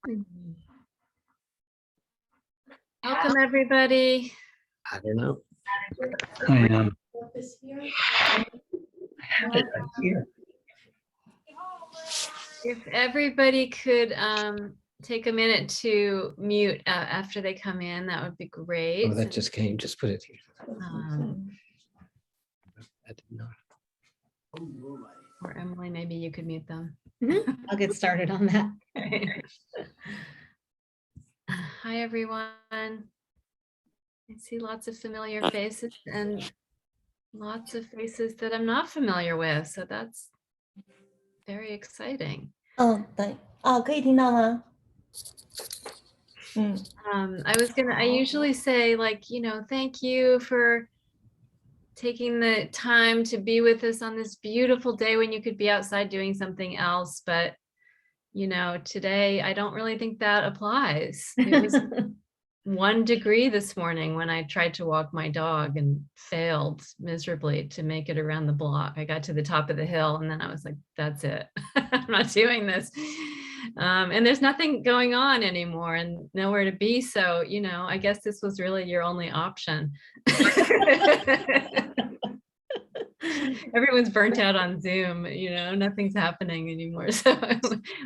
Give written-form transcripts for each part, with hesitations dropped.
Welcome, everybody. I don't know. I am. I have it right here. If everybody could take a minute to mute after they come in, that would be great. Oh, that just came. Just put it here. I didn't know. Or Emily, maybe you could mute them. I'll get started on that. Hi, everyone. I see lots of familiar faces and lots of faces that I'm not familiar with. So that's very exciting. 对，可以听到吗？ I usually say, like, thank you for taking the time to be with us on this beautiful day when you could be outside doing something else. But, today I don't really think that applies. It was 1 degree this morning when I tried to walk my dog and failed miserably to make it around the block. I got to the top of the hill and then I was like, that's it. I'm not doing this. And there's nothing going on anymore and nowhere to be. So, I guess this was really your only option. Everyone's burnt out on Zoom, nothing's happening anymore. So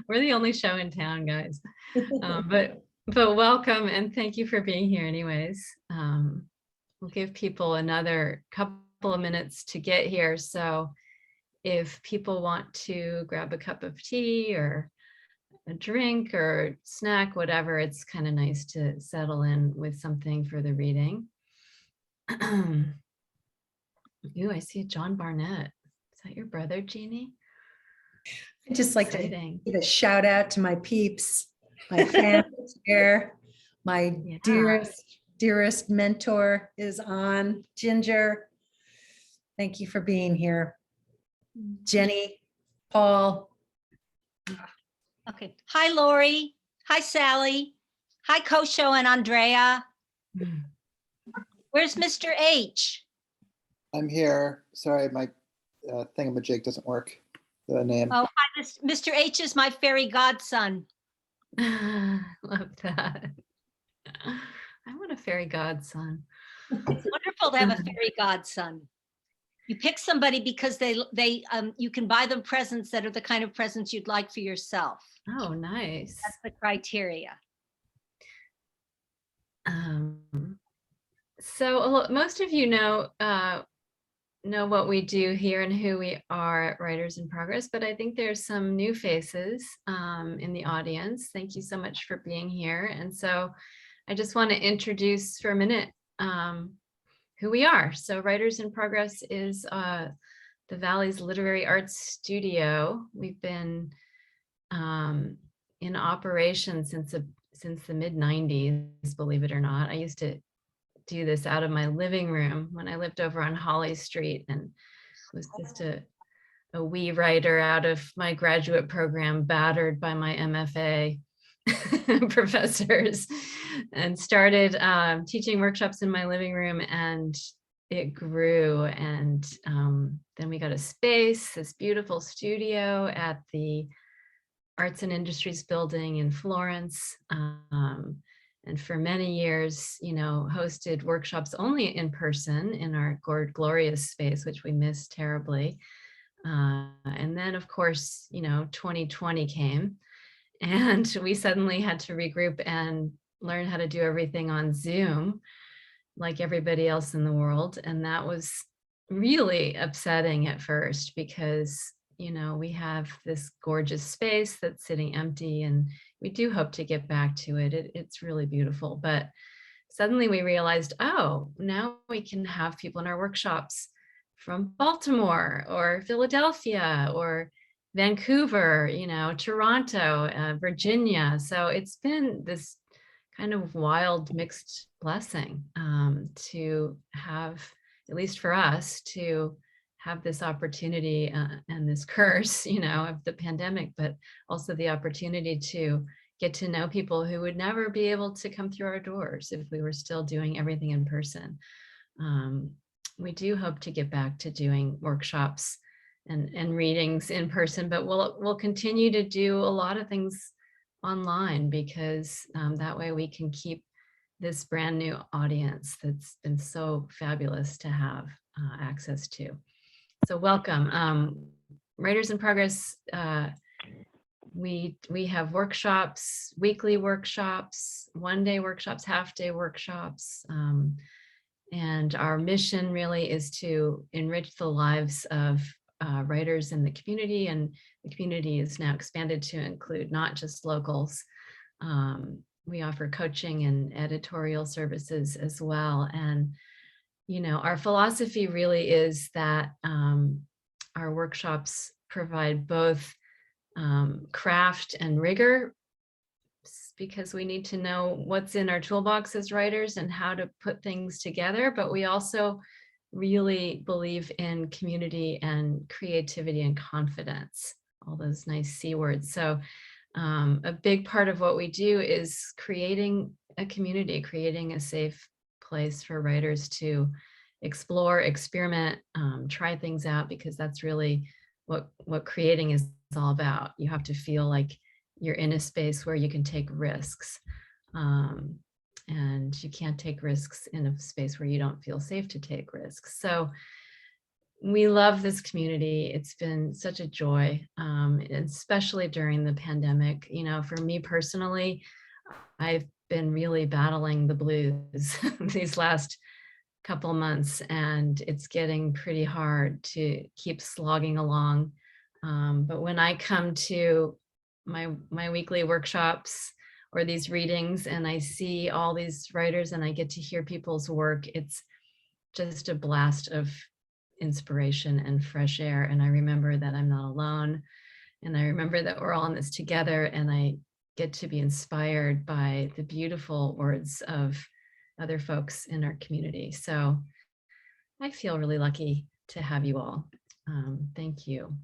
we're the only show in town, guys. But welcome and thank you for being here anyways. We'll give people another couple of minutes to get here. So if people want to grab a cup of tea or a drink or snack, whatever, it's kind of nice to settle in with something for the reading. Ooh, I see John Barnett. Is that your brother, Jeannie? I'd just like Exciting. to give a shout out to my peeps, my fans here. My dearest mentor is on, Ginger. Thank you for being here. Jenny, Paul. Okay. Hi, Lori. Hi, Sally. Hi, Kosho and Andrea. Where's Mr. H? I'm here. Sorry, my thingamajig doesn't work. The name. Oh, hi, Mr. H is my fairy godson. Love that. I want a fairy godson. It's wonderful to have a fairy godson. You pick somebody because you can buy them presents that are the kind of presents you'd like for yourself. Oh, nice. That's the criteria. So most of you know what we do here and who we are at Writers in Progress, but I think there's some new faces in the audience. Thank you so much for being here. And so I just want to introduce for a minute who we are. So Writers in Progress is the Valley's literary arts studio. We've been in operation since the mid-90s, believe it or not. I used to do this out of my living room when I lived over on Holly Street and was just a wee writer out of my graduate program, battered by my MFA professors, and started teaching workshops in my living room, and it grew. And then we got a space, this beautiful studio at the Arts and Industries building in Florence. And for many years, hosted workshops only in person in our glorious space, which we miss terribly. And then, of course, 2020 came and we suddenly had to regroup and learn how to do everything on Zoom, like everybody else in the world. And that was really upsetting at first because, we have this gorgeous space that's sitting empty, and we do hope to get back to it. It's really beautiful. But suddenly we realized, oh, now we can have people in our workshops from Baltimore or Philadelphia or Vancouver, Toronto, Virginia. So it's been this kind of wild mixed blessing to have, at least for us, to have this opportunity and this curse, of the pandemic, but also the opportunity to get to know people who would never be able to come through our doors if we were still doing everything in person. We do hope to get back to doing workshops and readings in person, but we'll continue to do a lot of things online, because that way we can keep this brand new audience that's been so fabulous to have access to. So welcome. Writers in Progress, we have workshops, weekly workshops, one-day workshops, half-day workshops. And our mission really is to enrich the lives of writers in the community, and the community is now expanded to include not just locals. We offer coaching and editorial services as well. And, you know, our philosophy really is that our workshops provide both craft and rigor, because we need to know what's in our toolbox as writers and how to put things together. But we also really believe in community and creativity and confidence, all those nice C words. So a big part of what we do is creating a community, creating a safe place for writers to explore, experiment, try things out, because that's really what creating is all about. You have to feel like you're in a space where you can take risks, and you can't take risks in a space where you don't feel safe to take risks. So we love this community. It's been such a joy, especially during the pandemic. You know, for me personally, I've been really battling the blues these last couple months, and it's getting pretty hard to keep slogging along. But when I come to my weekly workshops or these readings, and I see all these writers and I get to hear people's work, it's just a blast of inspiration and fresh air. And I remember that I'm not alone, and I remember that we're all in this together, and I get to be inspired by the beautiful words of other folks in our community. So I feel really lucky to have you all. Thank you.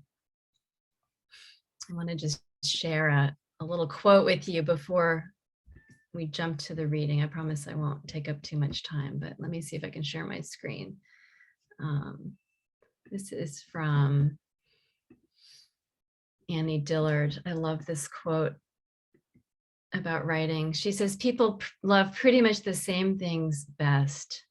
I want to just share a little quote with you before we jump to the reading. I promise I won't take up too much time, but let me see if I can share my screen. This is from Annie Dillard. I love this quote about writing. She says, "People love pretty much the same things best.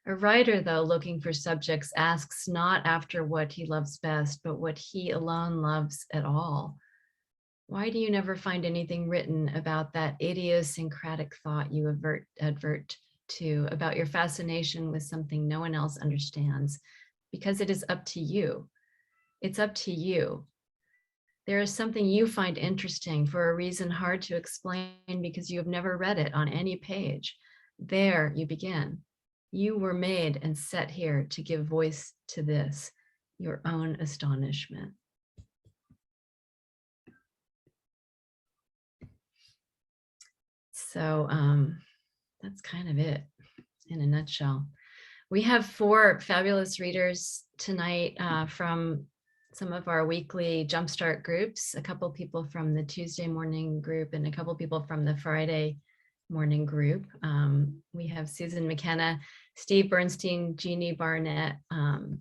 A writer, though, looking for subjects, asks not after what he loves best, but what he alone loves at all. Why do you never find anything written about that idiosyncratic thought you advert to, about your fascination with something no one else understands? Because it is up to you. It's up to you. There is something you find interesting for a reason hard to explain because you have never read it on any page. There you begin. You were made and set here to give voice to this, your own astonishment." So that's kind of it in a nutshell. We have 4 fabulous readers tonight from some of our weekly Jumpstart groups, a couple people from the Tuesday morning group and a couple people from the Friday morning group. We have Susan McKenna, Steve Bernstein, Jeannie Barnett, and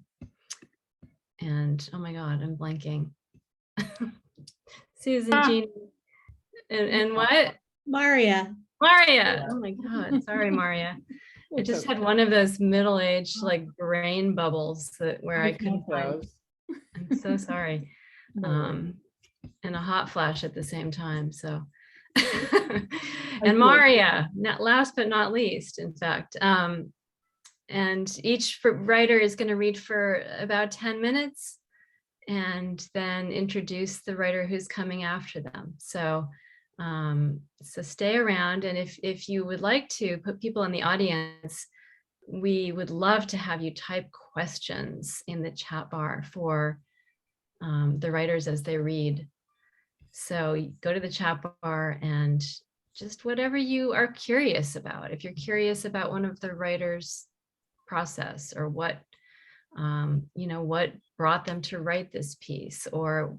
oh my God, I'm blanking. Susan, Jeannie, and what? Marya. Marya. Oh my God, sorry, Marya. I just had one of those middle-aged like brain bubbles where I couldn't find. I'm so sorry. And a hot flash at the same time. So, and Marya, last but not least, in fact. And each writer is going to read for about 10 minutes and then introduce the writer who's coming after them. So, so stay around. And if you would like to put people in the audience, we would love to have you type questions in the chat bar for the writers as they read. So go to the chat bar and just whatever you are curious about. If you're curious about one of the writers' process, or what, what brought them to write this piece, or,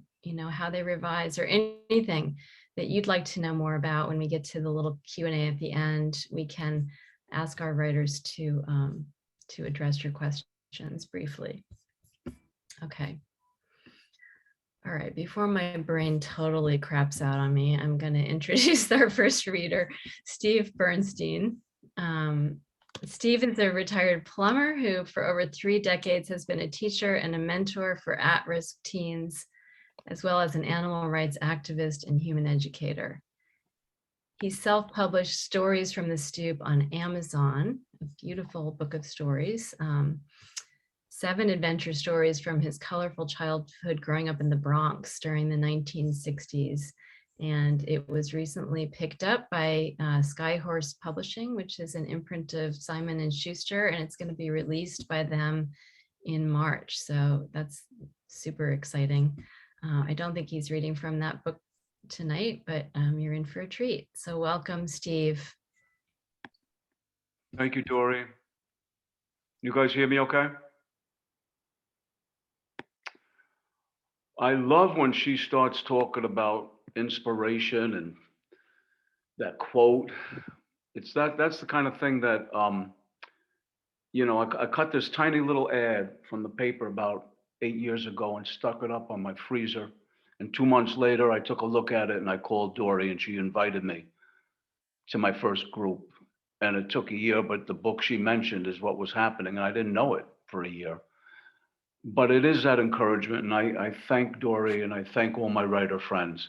how they revise, or anything that you'd like to know more about, when we get to the little Q&A at the end, we can ask our writers to address your questions briefly. Okay. All right, before my brain totally craps out on me, I'm going to introduce our first reader, Steve Bernstein. Steve is a retired plumber who for over 3 decades has been a teacher and a mentor for at-risk teens, as well as an animal rights activist and human educator. He self-published Stories from the Stoop on Amazon, a beautiful book of stories. 7 adventure stories from his colorful childhood growing up in the Bronx during the 1960s. And it was recently picked up by Skyhorse Publishing, which is an imprint of Simon & Schuster, and it's going to be released by them in March. So that's super exciting. I don't think he's reading from that book tonight, but you're in for a treat. So welcome, Steve. Thank you, Dory. You guys hear me okay? I love when she starts talking about inspiration and that quote. That's the kind of thing that, you know, I cut this tiny little ad from the paper about 8 years ago and stuck it up on my freezer. And 2 months later, I took a look at it and I called Dory and she invited me to my first group. And it took a year, but the book she mentioned is what was happening. And I didn't know it for a year. But it is that encouragement. And I thank Dory and I thank all my writer friends.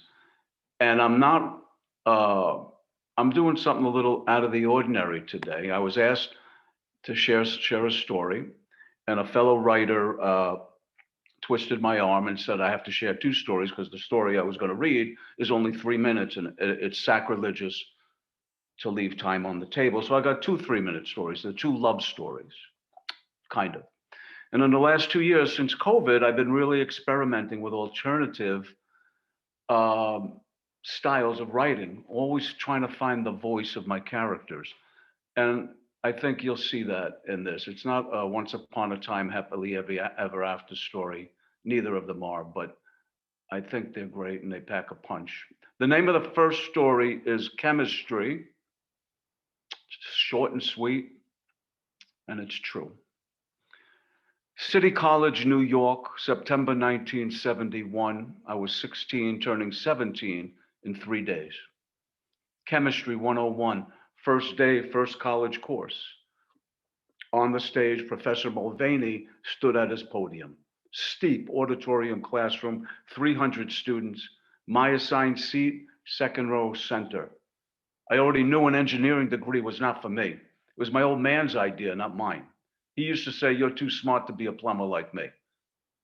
And I'm not, I'm doing something a little out of the ordinary today. I was asked to share a story, and a fellow writer twisted my arm and said I have to share 2 stories because the story I was going to read is only 3 minutes and it's sacrilegious to leave time on the table. So I got 2 3-minute stories. They're 2 love stories, kind of. And in the last 2 years since COVID, I've been really experimenting with alternative styles of writing, always trying to find the voice of my characters. And I think you'll see that in this. It's not a once upon a time happily ever after story. Neither of them are, but I think they're great and they pack a punch. The name of the first story is Chemistry. It's short and sweet, and it's true. City College, New York, September 1971. I was 16, turning 17 in 3 days. Chemistry 101, first day, first college course. On the stage, Professor Mulvaney stood at his podium. Steep auditorium classroom, 300 students. My assigned seat, second row center. I already knew an engineering degree was not for me. It was my old man's idea, not mine. He used to say, you're too smart to be a plumber like me.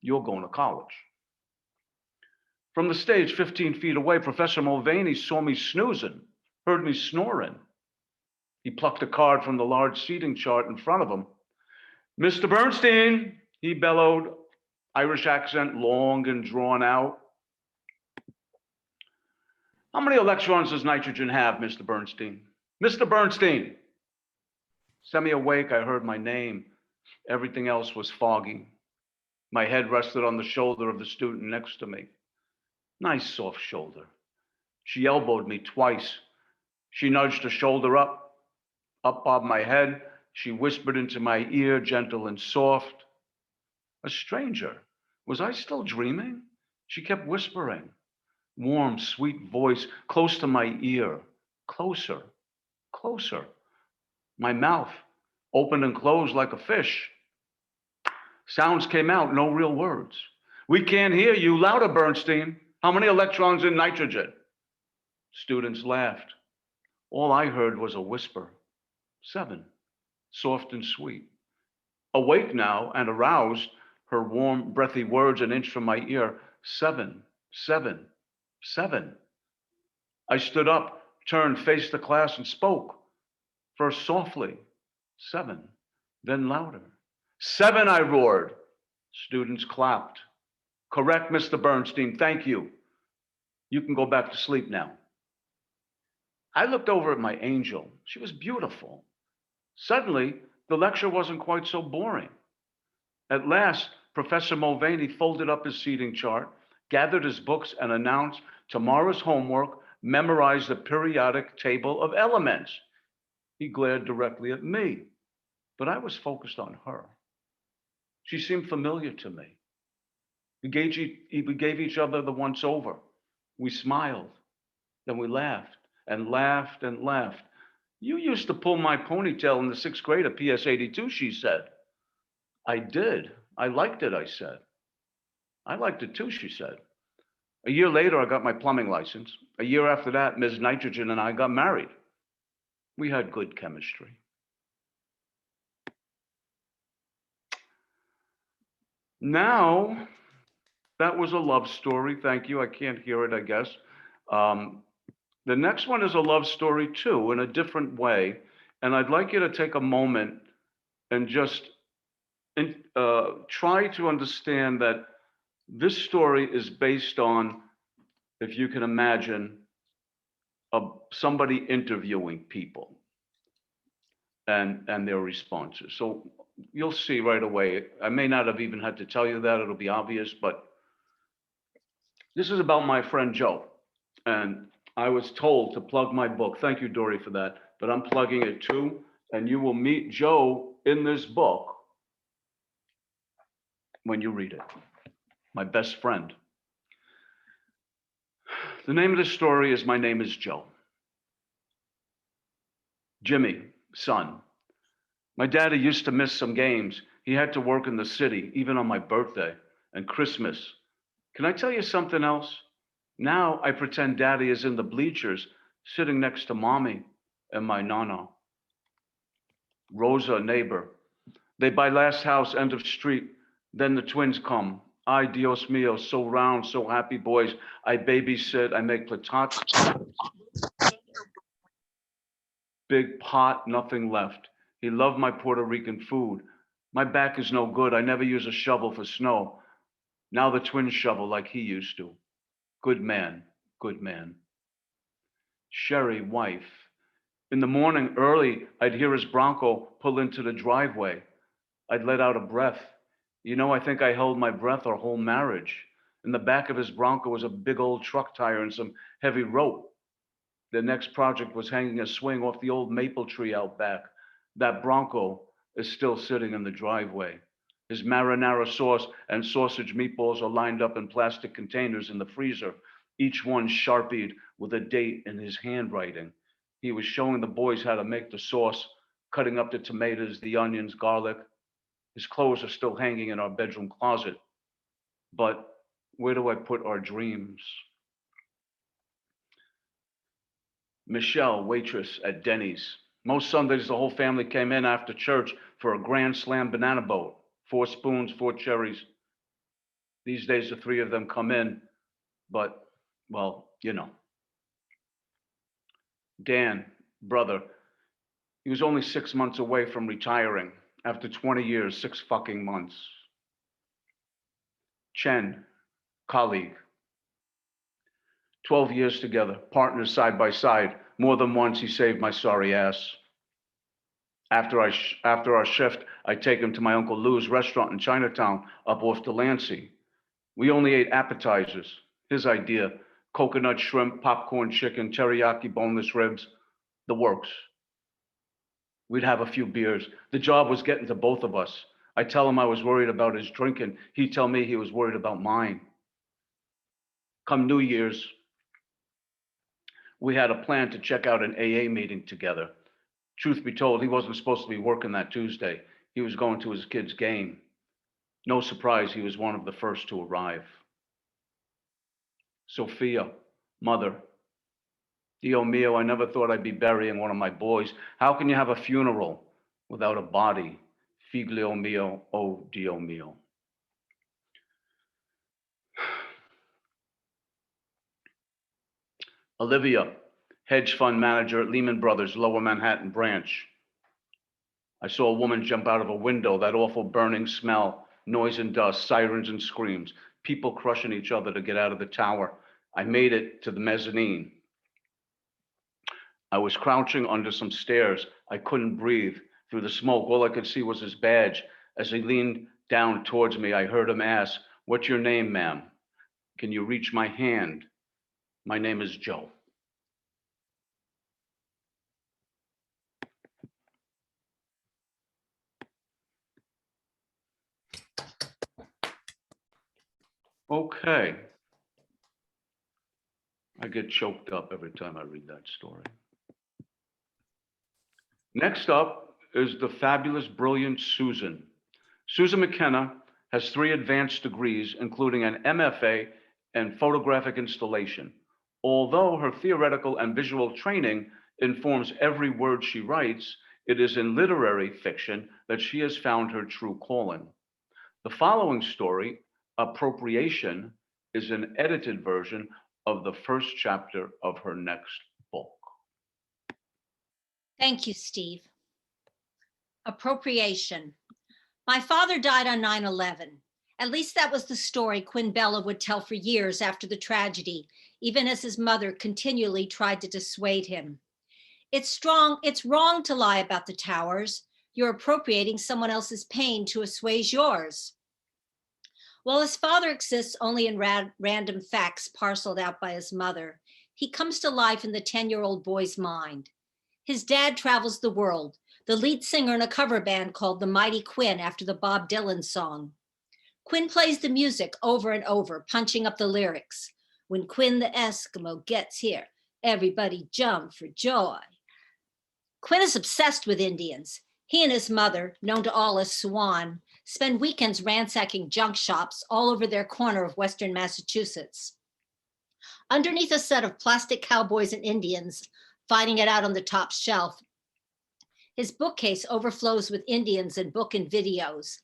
You're going to college. From the stage, 15 feet away, Professor Mulvaney saw me snoozing, heard me snoring. He plucked a card from the large seating chart in front of him. Mr. Bernstein, he bellowed, Irish accent, long and drawn out. How many electrons does nitrogen have, Mr. Bernstein? Mr. Bernstein. Semi-awake, I heard my name. Everything else was foggy. My head rested on the shoulder of the student next to me. Nice soft shoulder. She elbowed me twice. She nudged her shoulder up bobbed my head. She whispered into my ear, gentle and soft. A stranger. Was I still dreaming? She kept whispering. Warm, sweet voice close to my ear. Closer, closer. My mouth opened and closed like a fish. Sounds came out, no real words. We can't hear you. Louder, Bernstein. How many electrons in nitrogen? Students laughed. All I heard was a whisper. 7, soft and sweet. Awake now and aroused, her warm, breathy words an inch from my ear. 7, 7, 7. I stood up, turned, faced the class and spoke. First softly, 7, then louder. 7, I roared. Students clapped. Correct, Mr. Bernstein, thank you. You can go back to sleep now. I looked over at my angel. She was beautiful. Suddenly, the lecture wasn't quite so boring. At last, Professor Mulvaney folded up his seating chart, gathered his books, and announced tomorrow's homework, memorize the periodic table of elements. He glared directly at me, but I was focused on her. She seemed familiar to me. We gave each other the once over. We smiled, then we laughed and laughed and laughed. You used to pull my ponytail in the sixth grade at PS 82, she said. I did. I liked it, I said. I liked it too, she said. A year later, I got my plumbing license. A year after that, Ms. Nitrogen and I got married. We had good chemistry. Now, that was a love story. Thank you. I can't hear it, I guess. The next one is a love story too, in a different way. And I'd like you to take a moment and just try to understand that this story is based on, if you can imagine, somebody interviewing people and their responses. So you'll see right away. I may not have even had to tell you that, it'll be obvious, but this is about my friend Joe. And I was told to plug my book. Thank you, Dory, for that. But I'm plugging it too. And you will meet Joe in this book when you read it. My best friend. The name of the story is My Name is Joe. Jimmy, son. My daddy used to miss some games. He had to work in the city, even on my birthday and Christmas. Can I tell you something else? Now I pretend daddy is in the bleachers, sitting next to mommy and my nana. Rosa, neighbor. They buy last house, end of street. Then the twins come. Ay, Dios mío, so round, so happy boys. I babysit, I make platots. Big pot, nothing left. He loved my Puerto Rican food. My back is no good. I never use a shovel for snow. Now the twins shovel like he used to. Good man, good man. Sherry, wife. In the morning early, I'd hear his Bronco pull into the driveway. I'd let out a breath. You know, I think I held my breath our whole marriage. In the back of his Bronco was a big old truck tire and some heavy rope. The next project was hanging a swing off the old maple tree out back. That Bronco is still sitting in the driveway. His marinara sauce and sausage meatballs are lined up in plastic containers in the freezer, each one sharpied with a date in his handwriting. He was showing the boys how to make the sauce, cutting up the tomatoes, the onions, garlic. His clothes are still hanging in our bedroom closet. But where do I put our dreams? Michelle, waitress at Denny's. Most Sundays, the whole family came in after church for a grand slam banana boat. 4 spoons, 4 cherries. These days, the 3 of them come in, but, well, you know. Dan, brother, he was only 6 months away from retiring after 20 years, 6 fucking months. Chen, colleague. 12 years together, partners side by side. More than once, he saved my sorry ass. After our shift, I take him to my Uncle Lou's restaurant in Chinatown, up off Delancey. We only ate appetizers. His idea: coconut shrimp, popcorn chicken, teriyaki boneless ribs, the works. We'd have a few beers. The job was getting to both of us. I tell him I was worried about his drinking. He'd tell me he was worried about mine. Come New Year's, we had a plan to check out an AA meeting together. Truth be told, he wasn't supposed to be working that Tuesday. He was going to his kid's game. No surprise, he was one of the first to arrive. Sophia, mother. Dio mio, I never thought I'd be burying one of my boys. How can you have a funeral without a body? Figlio mio, oh Dio mio. Olivia, hedge fund manager at Lehman Brothers, Lower Manhattan branch. I saw a woman jump out of a window, that awful burning smell, noise and dust, sirens and screams, people crushing each other to get out of the tower. I made it to the mezzanine. I was crouching under some stairs. I couldn't breathe. Through the smoke, all I could see was his badge. As he leaned down towards me, I heard him ask, "What's your name, ma'am? Can you reach my hand? My name is Joe." Okay. I get choked up every time I read that story. Next up is the fabulous, brilliant Susan. Susan McKenna has 3 advanced degrees, including an MFA and photographic installation. Although her theoretical and visual training informs every word she writes, it is in literary fiction that she has found her true calling. The following story, Appropriation, is an edited version of the first chapter of her next book. Thank you, Steve. Appropriation. My father died on 9/11. At least that was the story Quinn Bella would tell for years after the tragedy, even as his mother continually tried to dissuade him. It's wrong to lie about the towers. You're appropriating someone else's pain to assuage yours. While his father exists only in random facts parceled out by his mother, he comes to life in the 10-year-old boy's mind. His dad travels the world, the lead singer in a cover band called the Mighty Quinn after the Bob Dylan song. Quinn plays the music over and over, punching up the lyrics. When Quinn the Eskimo gets here, everybody jump for joy. Quinn is obsessed with Indians. He and his mother, known to all as Swan, spend weekends ransacking junk shops all over their corner of Western Massachusetts. Underneath a set of plastic cowboys and Indians, finding it out on the top shelf, his bookcase overflows with Indians and book and videos.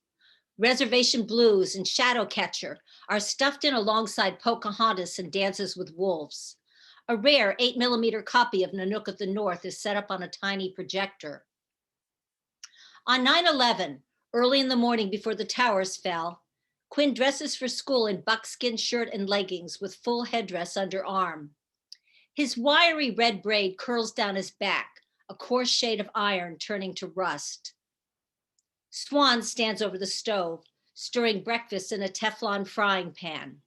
Reservation Blues and Shadowcatcher are stuffed in alongside Pocahontas and Dances with Wolves. A rare 8mm copy of Nanook of the North is set up on a tiny projector. On 9/11, early in the morning before the towers fell, Quinn dresses for school in buckskin shirt and leggings with full headdress under arm. His wiry red braid curls down his back, a coarse shade of iron turning to rust. Swan stands over the stove, stirring breakfast in a Teflon frying pan.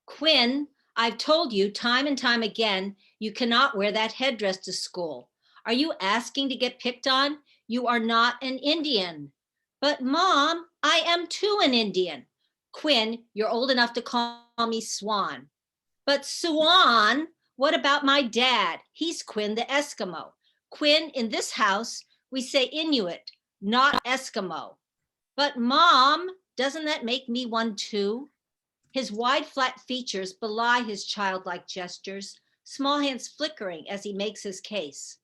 Quinn, I've told you time and time again, you cannot wear that headdress to school. Are you asking to get picked on? You are not an Indian. But Mom, I am too an Indian. Quinn, you're old enough to call me Swan. But Swan, what about my dad? He's Quinn the Eskimo. Quinn, in this house, we say Inuit, not Eskimo. But Mom, doesn't that make me one too? His wide, flat features belie his childlike gestures, small hands flickering as he makes his case.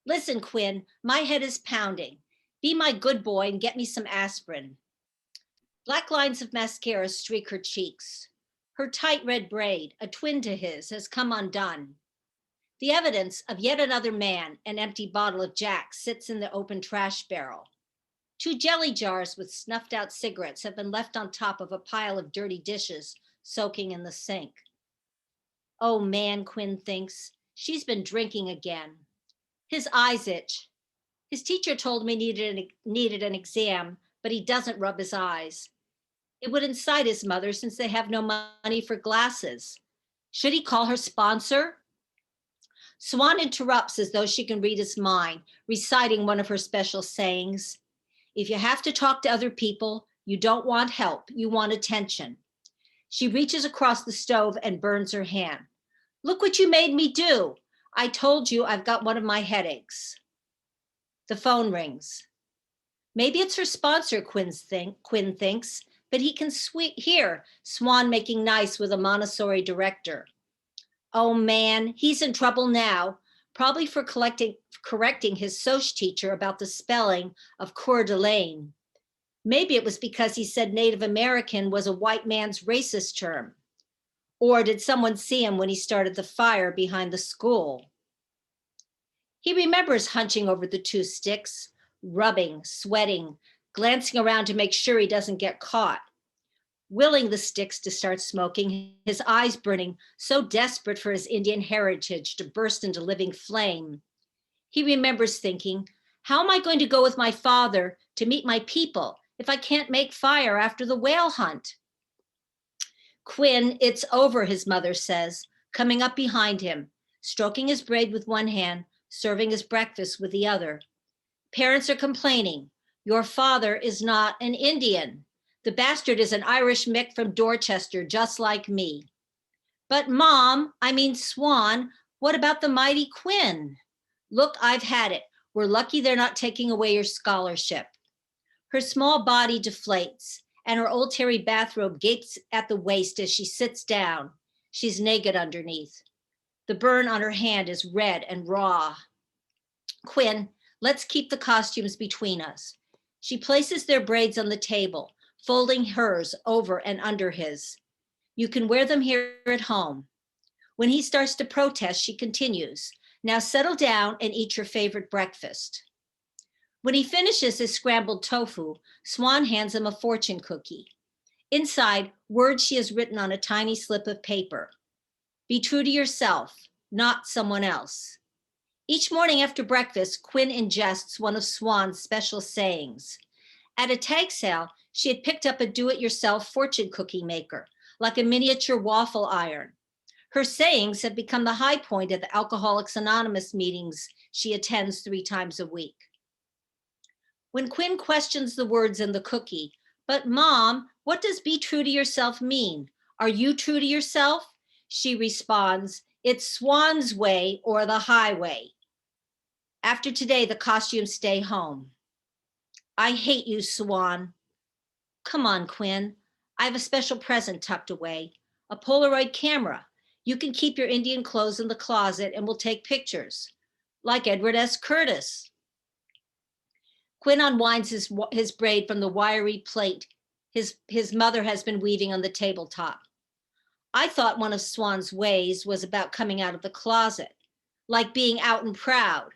Listen, Quinn, my head is pounding. Be my good boy and get me some aspirin. Black lines of mascara streak her cheeks. Her tight red braid, a twin to his, has come undone. The evidence of yet another man, an empty bottle of Jack, sits in the open trash barrel. 2 jelly jars with snuffed out cigarettes have been left on top of a pile of dirty dishes soaking in the sink. Oh man, Quinn thinks, she's been drinking again. His eyes itch. His teacher told me needed an exam, but he doesn't rub his eyes. It would incite his mother since they have no money for glasses. Should he call her sponsor? Swan interrupts as though she can read his mind, reciting one of her special sayings. If you have to talk to other people, you don't want help, you want attention. She reaches across the stove and burns her hand. Look what you made me do. I told you I've got one of my headaches. The phone rings. Maybe it's her sponsor, Quinn thinks, but he can hear Swan making nice with a Montessori director. Oh man, he's in trouble now, probably for correcting his Soc teacher about the spelling of Coeur d'Alene. Maybe it was because he said Native American was a white man's racist term. Or did someone see him when he started the fire behind the school? He remembers hunching over the 2 sticks, rubbing, sweating, glancing around to make sure he doesn't get caught, willing the sticks to start smoking, his eyes burning, so desperate for his Indian heritage to burst into living flame. He remembers thinking, how am I going to go with my father to meet my people if I can't make fire after the whale hunt? Quinn, it's over, his mother says, coming up behind him, stroking his braid with one hand, serving his breakfast with the other. Parents are complaining. Your father is not an Indian. The bastard is an Irish Mick from Dorchester, just like me. But Mom, I mean Swan, what about the mighty Quinn? Look, I've had it. We're lucky they're not taking away your scholarship. Her small body deflates, and her old terry bathrobe gapes at the waist as she sits down. She's naked underneath. The burn on her hand is red and raw. Quinn, let's keep the costumes between us. She places their braids on the table, folding hers over and under his. You can wear them here at home. When he starts to protest, she continues, now settle down and eat your favorite breakfast. When he finishes his scrambled tofu, Swan hands him a fortune cookie. Inside, words she has written on a tiny slip of paper. Be true to yourself, not someone else. Each morning after breakfast, Quinn ingests one of Swan's special sayings. At a tag sale, she had picked up a do-it-yourself fortune cookie maker, like a miniature waffle iron. Her sayings have become the high point at the Alcoholics Anonymous meetings she attends 3 times a week. When Quinn questions the words in the cookie, but Mom, what does be true to yourself mean? Are you true to yourself? She responds, it's Swan's way or the highway. After today, the costumes stay home. I hate you, Swan. Come on, Quinn. I have a special present tucked away, a Polaroid camera. You can keep your Indian clothes in the closet and we'll take pictures, like Edward S. Curtis. Quinn unwinds his braid from the wiry plait his mother has been weaving on the tabletop. I thought one of Swan's ways was about coming out of the closet, like being out and proud.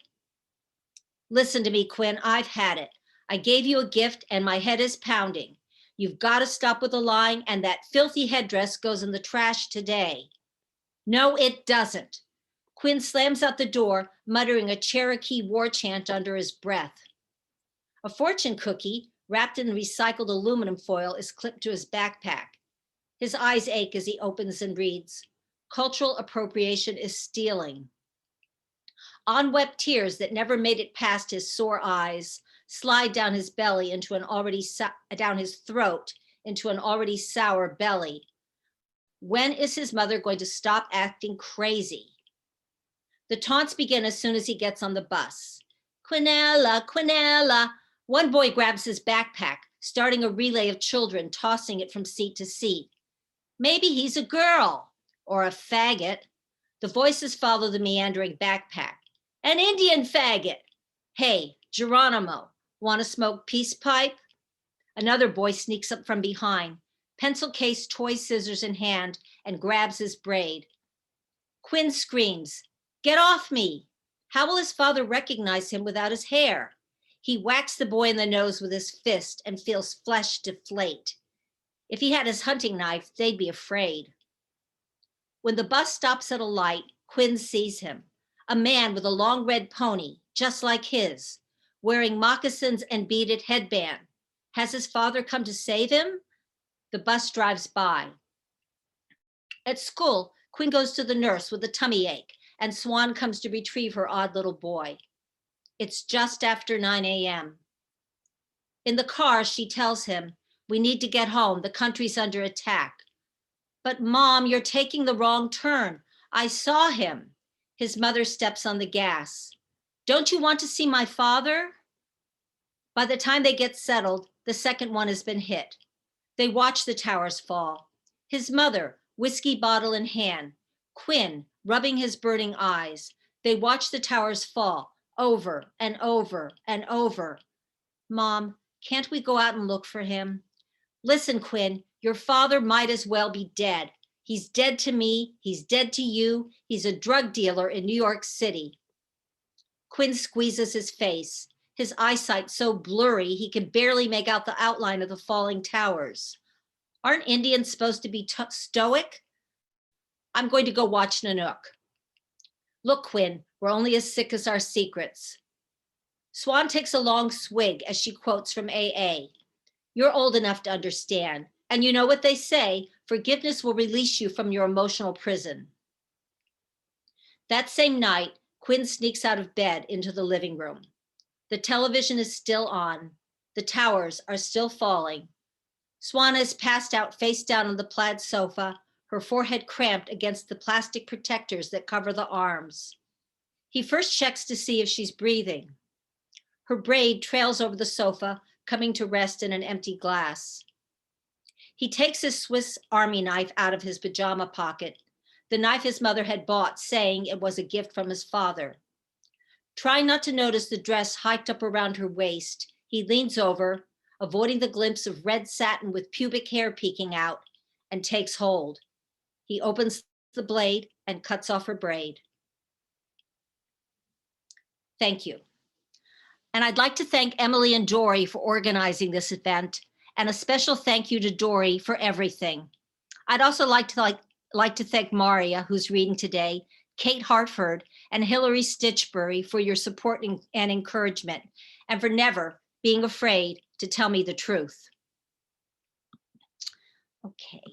Listen to me, Quinn, I've had it. I gave you a gift and my head is pounding. You've got to stop with the lying, and that filthy headdress goes in the trash today. No, it doesn't. Quinn slams out the door, muttering a Cherokee war chant under his breath. A fortune cookie, wrapped in recycled aluminum foil, is clipped to his backpack. His eyes ache as he opens and reads, cultural appropriation is stealing. Unwept tears that never made it past his sore eyes slide down his belly into down his throat into an already sour belly. When is his mother going to stop acting crazy? The taunts begin as soon as he gets on the bus. Quinella, Quinella. One boy grabs his backpack, starting a relay of children, tossing it from seat to seat. Maybe he's a girl or a faggot. The voices follow the meandering backpack. An Indian faggot. Hey, Geronimo, want to smoke peace pipe? Another boy sneaks up from behind, pencil case toy scissors in hand, and grabs his braid. Quinn screams, get off me. How will his father recognize him without his hair? He whacks the boy in the nose with his fist and feels flesh deflate. If he had his hunting knife, they'd be afraid. When the bus stops at a light, Quinn sees him, a man with a long red pony, just like his, wearing moccasins and beaded headband. Has his father come to save him? The bus drives by. At school, Quinn goes to the nurse with a tummy ache, and Swan comes to retrieve her odd little boy. It's just after 9 a.m. In the car, she tells him, we need to get home. The country's under attack. But Mom, you're taking the wrong turn. I saw him. His mother steps on the gas. Don't you want to see my father? By the time they get settled, the second one has been hit. They watch the towers fall. His mother, whiskey bottle in hand. Quinn, rubbing his burning eyes. They watch the towers fall over and over and over. Mom, can't we go out and look for him? Listen, Quinn, your father might as well be dead. He's dead to me. He's dead to you. He's a drug dealer in New York City. Quinn squeezes his face, his eyesight so blurry he can barely make out the outline of the falling towers. Aren't Indians supposed to be stoic? I'm going to go watch Nanook. Look, Quinn, we're only as sick as our secrets. Swan takes a long swig as she quotes from AA. You're old enough to understand. And you know what they say, forgiveness will release you from your emotional prison. That same night, Quinn sneaks out of bed into the living room. The television is still on. The towers are still falling. Swana is passed out face down on the plaid sofa, her forehead cramped against the plastic protectors that cover the arms. He first checks to see if she's breathing. Her braid trails over the sofa, coming to rest in an empty glass. He takes his Swiss Army knife out of his pajama pocket, the knife his mother had bought, saying it was a gift from his father. Trying not to notice the dress hiked up around her waist, he leans over, avoiding the glimpse of red satin with pubic hair peeking out, and takes hold. He opens the blade and cuts off her braid. Thank you. And I'd like to thank Emily and Dory for organizing this event, and a special thank you to Dory for everything. I'd also like to thank Marya, who's reading today, Kate Hartford, and Hillary Stitchbury for your support and encouragement, and for never being afraid to tell me the truth. Okay.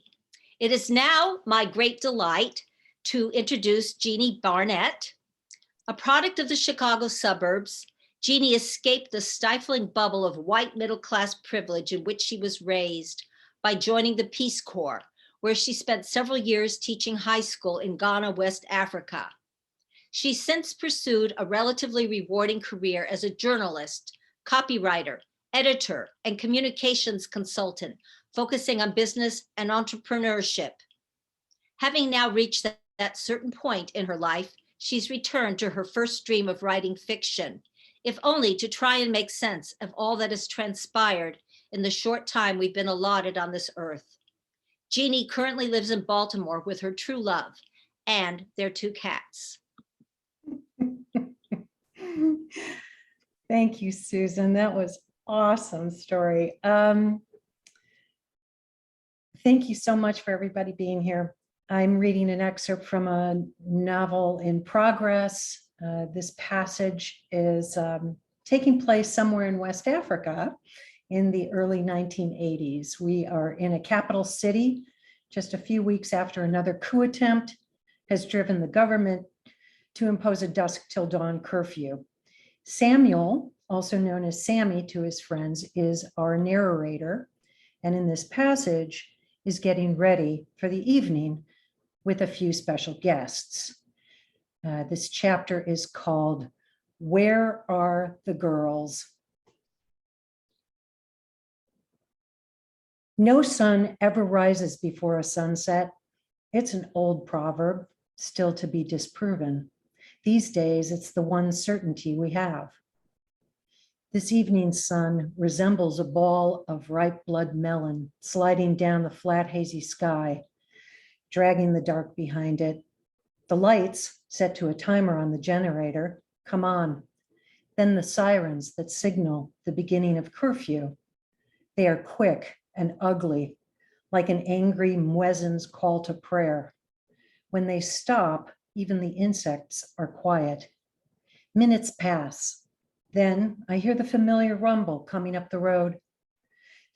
It is now my great delight to introduce Jeannie Barnett. A product of the Chicago suburbs, Jeannie escaped the stifling bubble of white middle-class privilege in which she was raised by joining the Peace Corps, where she spent several years teaching high school in Ghana, West Africa. She's since pursued a relatively rewarding career as a journalist, copywriter, editor, and communications consultant, focusing on business and entrepreneurship. Having now reached that certain point in her life, she's returned to her first dream of writing fiction, if only to try and make sense of all that has transpired in the short time we've been allotted on this earth. Jeannie currently lives in Baltimore with her true love and their 2 cats. Thank you, Susan. That was awesome story. Thank you so much for everybody being here. I'm reading an excerpt from a novel in progress. This passage is taking place somewhere in West Africa in the early 1980s. We are in a capital city just a few weeks after another coup attempt has driven the government to impose a dusk till dawn curfew. Samuel, also known as Sammy to his friends, is our narrator, and in this passage is getting ready for the evening with a few special guests. This chapter is called Where Are the Girls? No sun ever rises before a sunset. It's an old proverb, still to be disproven. These days, it's the one certainty we have. This evening's sun resembles a ball of ripe blood melon sliding down the flat, hazy sky, dragging the dark behind it. The lights, set to a timer on the generator, come on. Then the sirens that signal the beginning of curfew. They are quick and ugly, like an angry muezzin's call to prayer. When they stop, even the insects are quiet. Minutes pass. Then I hear the familiar rumble coming up the road.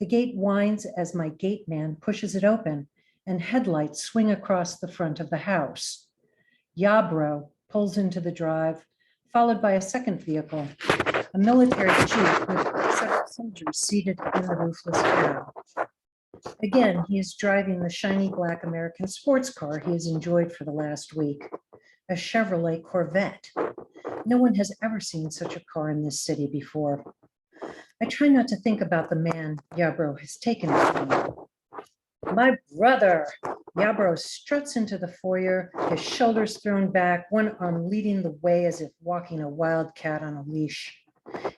The gate whines as my gate man pushes it open, and headlights swing across the front of the house. Yabro pulls into the drive, followed by a second vehicle, a military jeep with several soldiers seated in the roofless cab. Again, he is driving the shiny black American sports car he has enjoyed for the last week, a Chevrolet Corvette. No one has ever seen such a car in this city before. I try not to think about the man Yabro has taken it from. My brother. Yabro struts into the foyer, his shoulders thrown back, one arm leading the way as if walking a wild cat on a leash,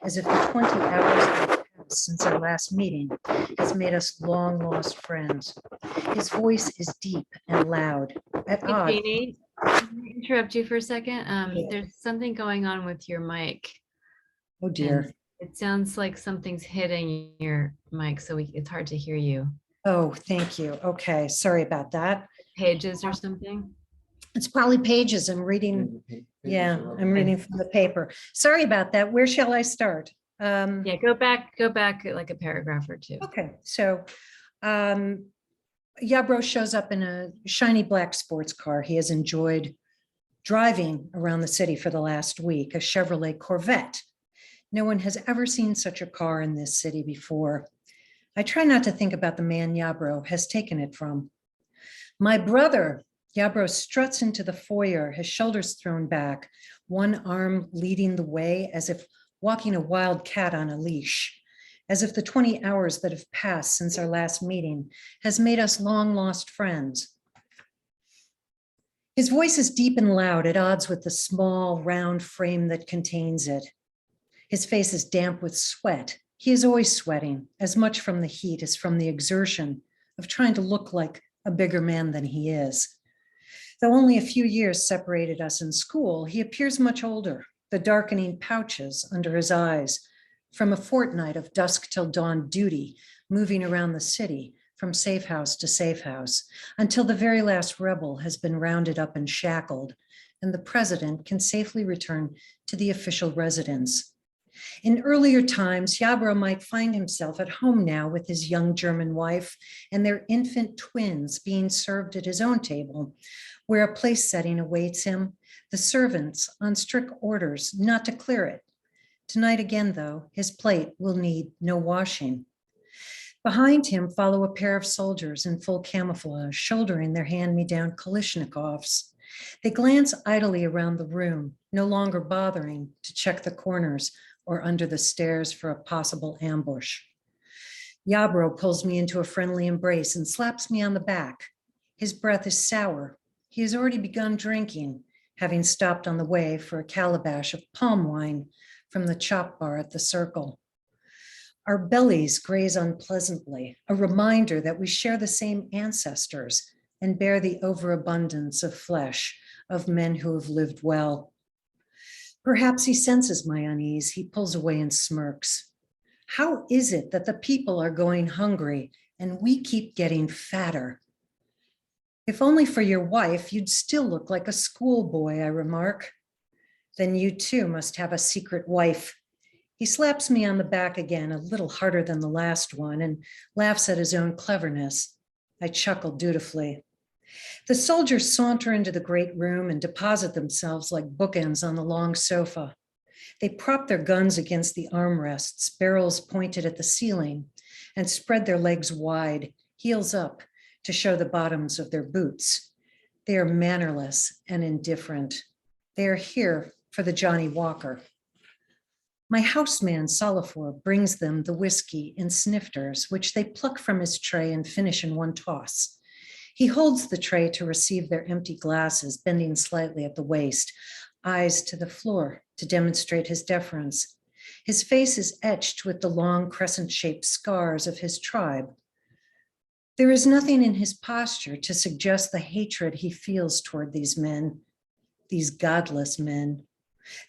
as if the 20 hours that have passed since our last meeting has made us long lost friends. His voice is deep and loud, at Hey, odds. Jeannie, can I interrupt you for a second? Yeah. There's something going on with your mic. Oh dear. And it sounds like something's hitting your mic, so it's hard to hear you. Oh, thank you. Okay, sorry about that. Pages or something? It's probably pages. I'm reading. Yeah, I'm reading from the paper. Sorry about that. Where shall I start? Yeah, go back like a paragraph or 2. Okay, so Yabro shows up in a shiny black sports car he has enjoyed driving around the city for the last week, a Chevrolet Corvette. No one has ever seen such a car in this city before. I try not to think about the man Yabro has taken it from. My brother, Yabro struts into the foyer, his shoulders thrown back, one arm leading the way as if walking a wild cat on a leash, as if the 20 hours that have passed since our last meeting has made us long lost friends. His voice is deep and loud, at odds with the small, round frame that contains it. His face is damp with sweat. He is always sweating, as much from the heat as from the exertion of trying to look like a bigger man than he is. Though only a few years separated us in school, he appears much older, the darkening pouches under his eyes, from a fortnight of dusk till dawn duty, moving around the city, from safe house to safe house, until the very last rebel has been rounded up and shackled, and the president can safely return to the official residence. In earlier times, Yabro might find himself at home now with his young German wife and their infant twins being served at his own table, where a place setting awaits him, the servants on strict orders not to clear it. Tonight again, though, his plate will need no washing. Behind him follow a pair of soldiers in full camouflage, shouldering their hand-me-down Kalashnikovs. They glance idly around the room, no longer bothering to check the corners or under the stairs for a possible ambush. Yabro pulls me into a friendly embrace and slaps me on the back. His breath is sour. He has already begun drinking, having stopped on the way for a calabash of palm wine from the chop bar at the Circle. Our bellies graze unpleasantly, a reminder that we share the same ancestors and bear the overabundance of flesh of men who have lived well. Perhaps he senses my unease. He pulls away and smirks. How is it that the people are going hungry and we keep getting fatter? If only for your wife, you'd still look like a schoolboy, I remark. Then you too must have a secret wife. He slaps me on the back again, a little harder than the last one, and laughs at his own cleverness. I chuckle dutifully. The soldiers saunter into the great room and deposit themselves like bookends on the long sofa. They prop their guns against the armrests, barrels pointed at the ceiling, and spread their legs wide, heels up, to show the bottoms of their boots. They are mannerless and indifferent. They are here for the Johnny Walker. My houseman, Solifor, brings them the whiskey in snifters, which they pluck from his tray and finish in one toss. He holds the tray to receive their empty glasses, bending slightly at the waist, eyes to the floor to demonstrate his deference. His face is etched with the long crescent-shaped scars of his tribe. There is nothing in his posture to suggest the hatred he feels toward these men, these godless men.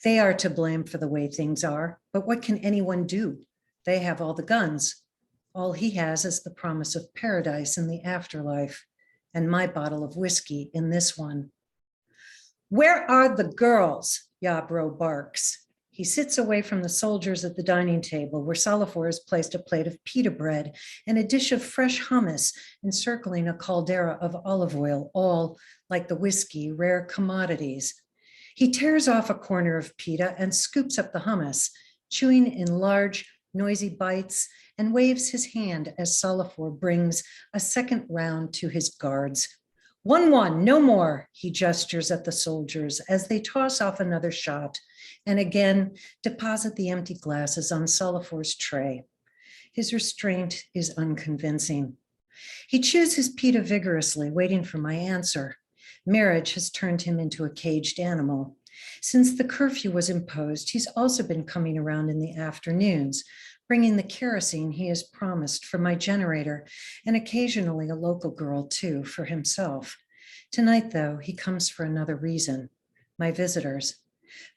They are to blame for the way things are, but what can anyone do? They have all the guns. All he has is the promise of paradise in the afterlife, and my bottle of whiskey in this one. Where are the girls? Yabro barks. He sits away from the soldiers at the dining table, where Solifor has placed a plate of pita bread and a dish of fresh hummus encircling a caldera of olive oil, all, like the whiskey, rare commodities. He tears off a corner of pita and scoops up the hummus, chewing in large, noisy bites, and waves his hand as Solifor brings a second round to his guards. 1-1, no more, he gestures at the soldiers as they toss off another shot and again deposit the empty glasses on Solifor's tray. His restraint is unconvincing. He chews his pita vigorously, waiting for my answer. Marriage has turned him into a caged animal. Since the curfew was imposed, he's also been coming around in the afternoons, bringing the kerosene he has promised for my generator, and occasionally a local girl too for himself. Tonight, though, he comes for another reason, my visitors,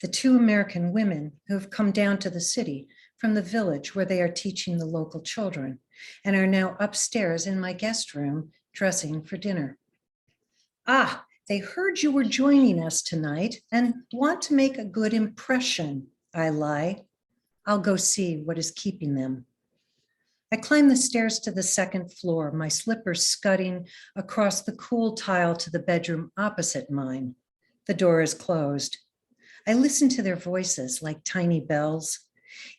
the 2 American women who have come down to the city from the village where they are teaching the local children and are now upstairs in my guest room dressing for dinner. Ah, they heard you were joining us tonight and want to make a good impression, I lie. I'll go see what is keeping them. I climb the stairs to the second floor, my slippers scudding across the cool tile to the bedroom opposite mine. The door is closed. I listen to their voices like tiny bells.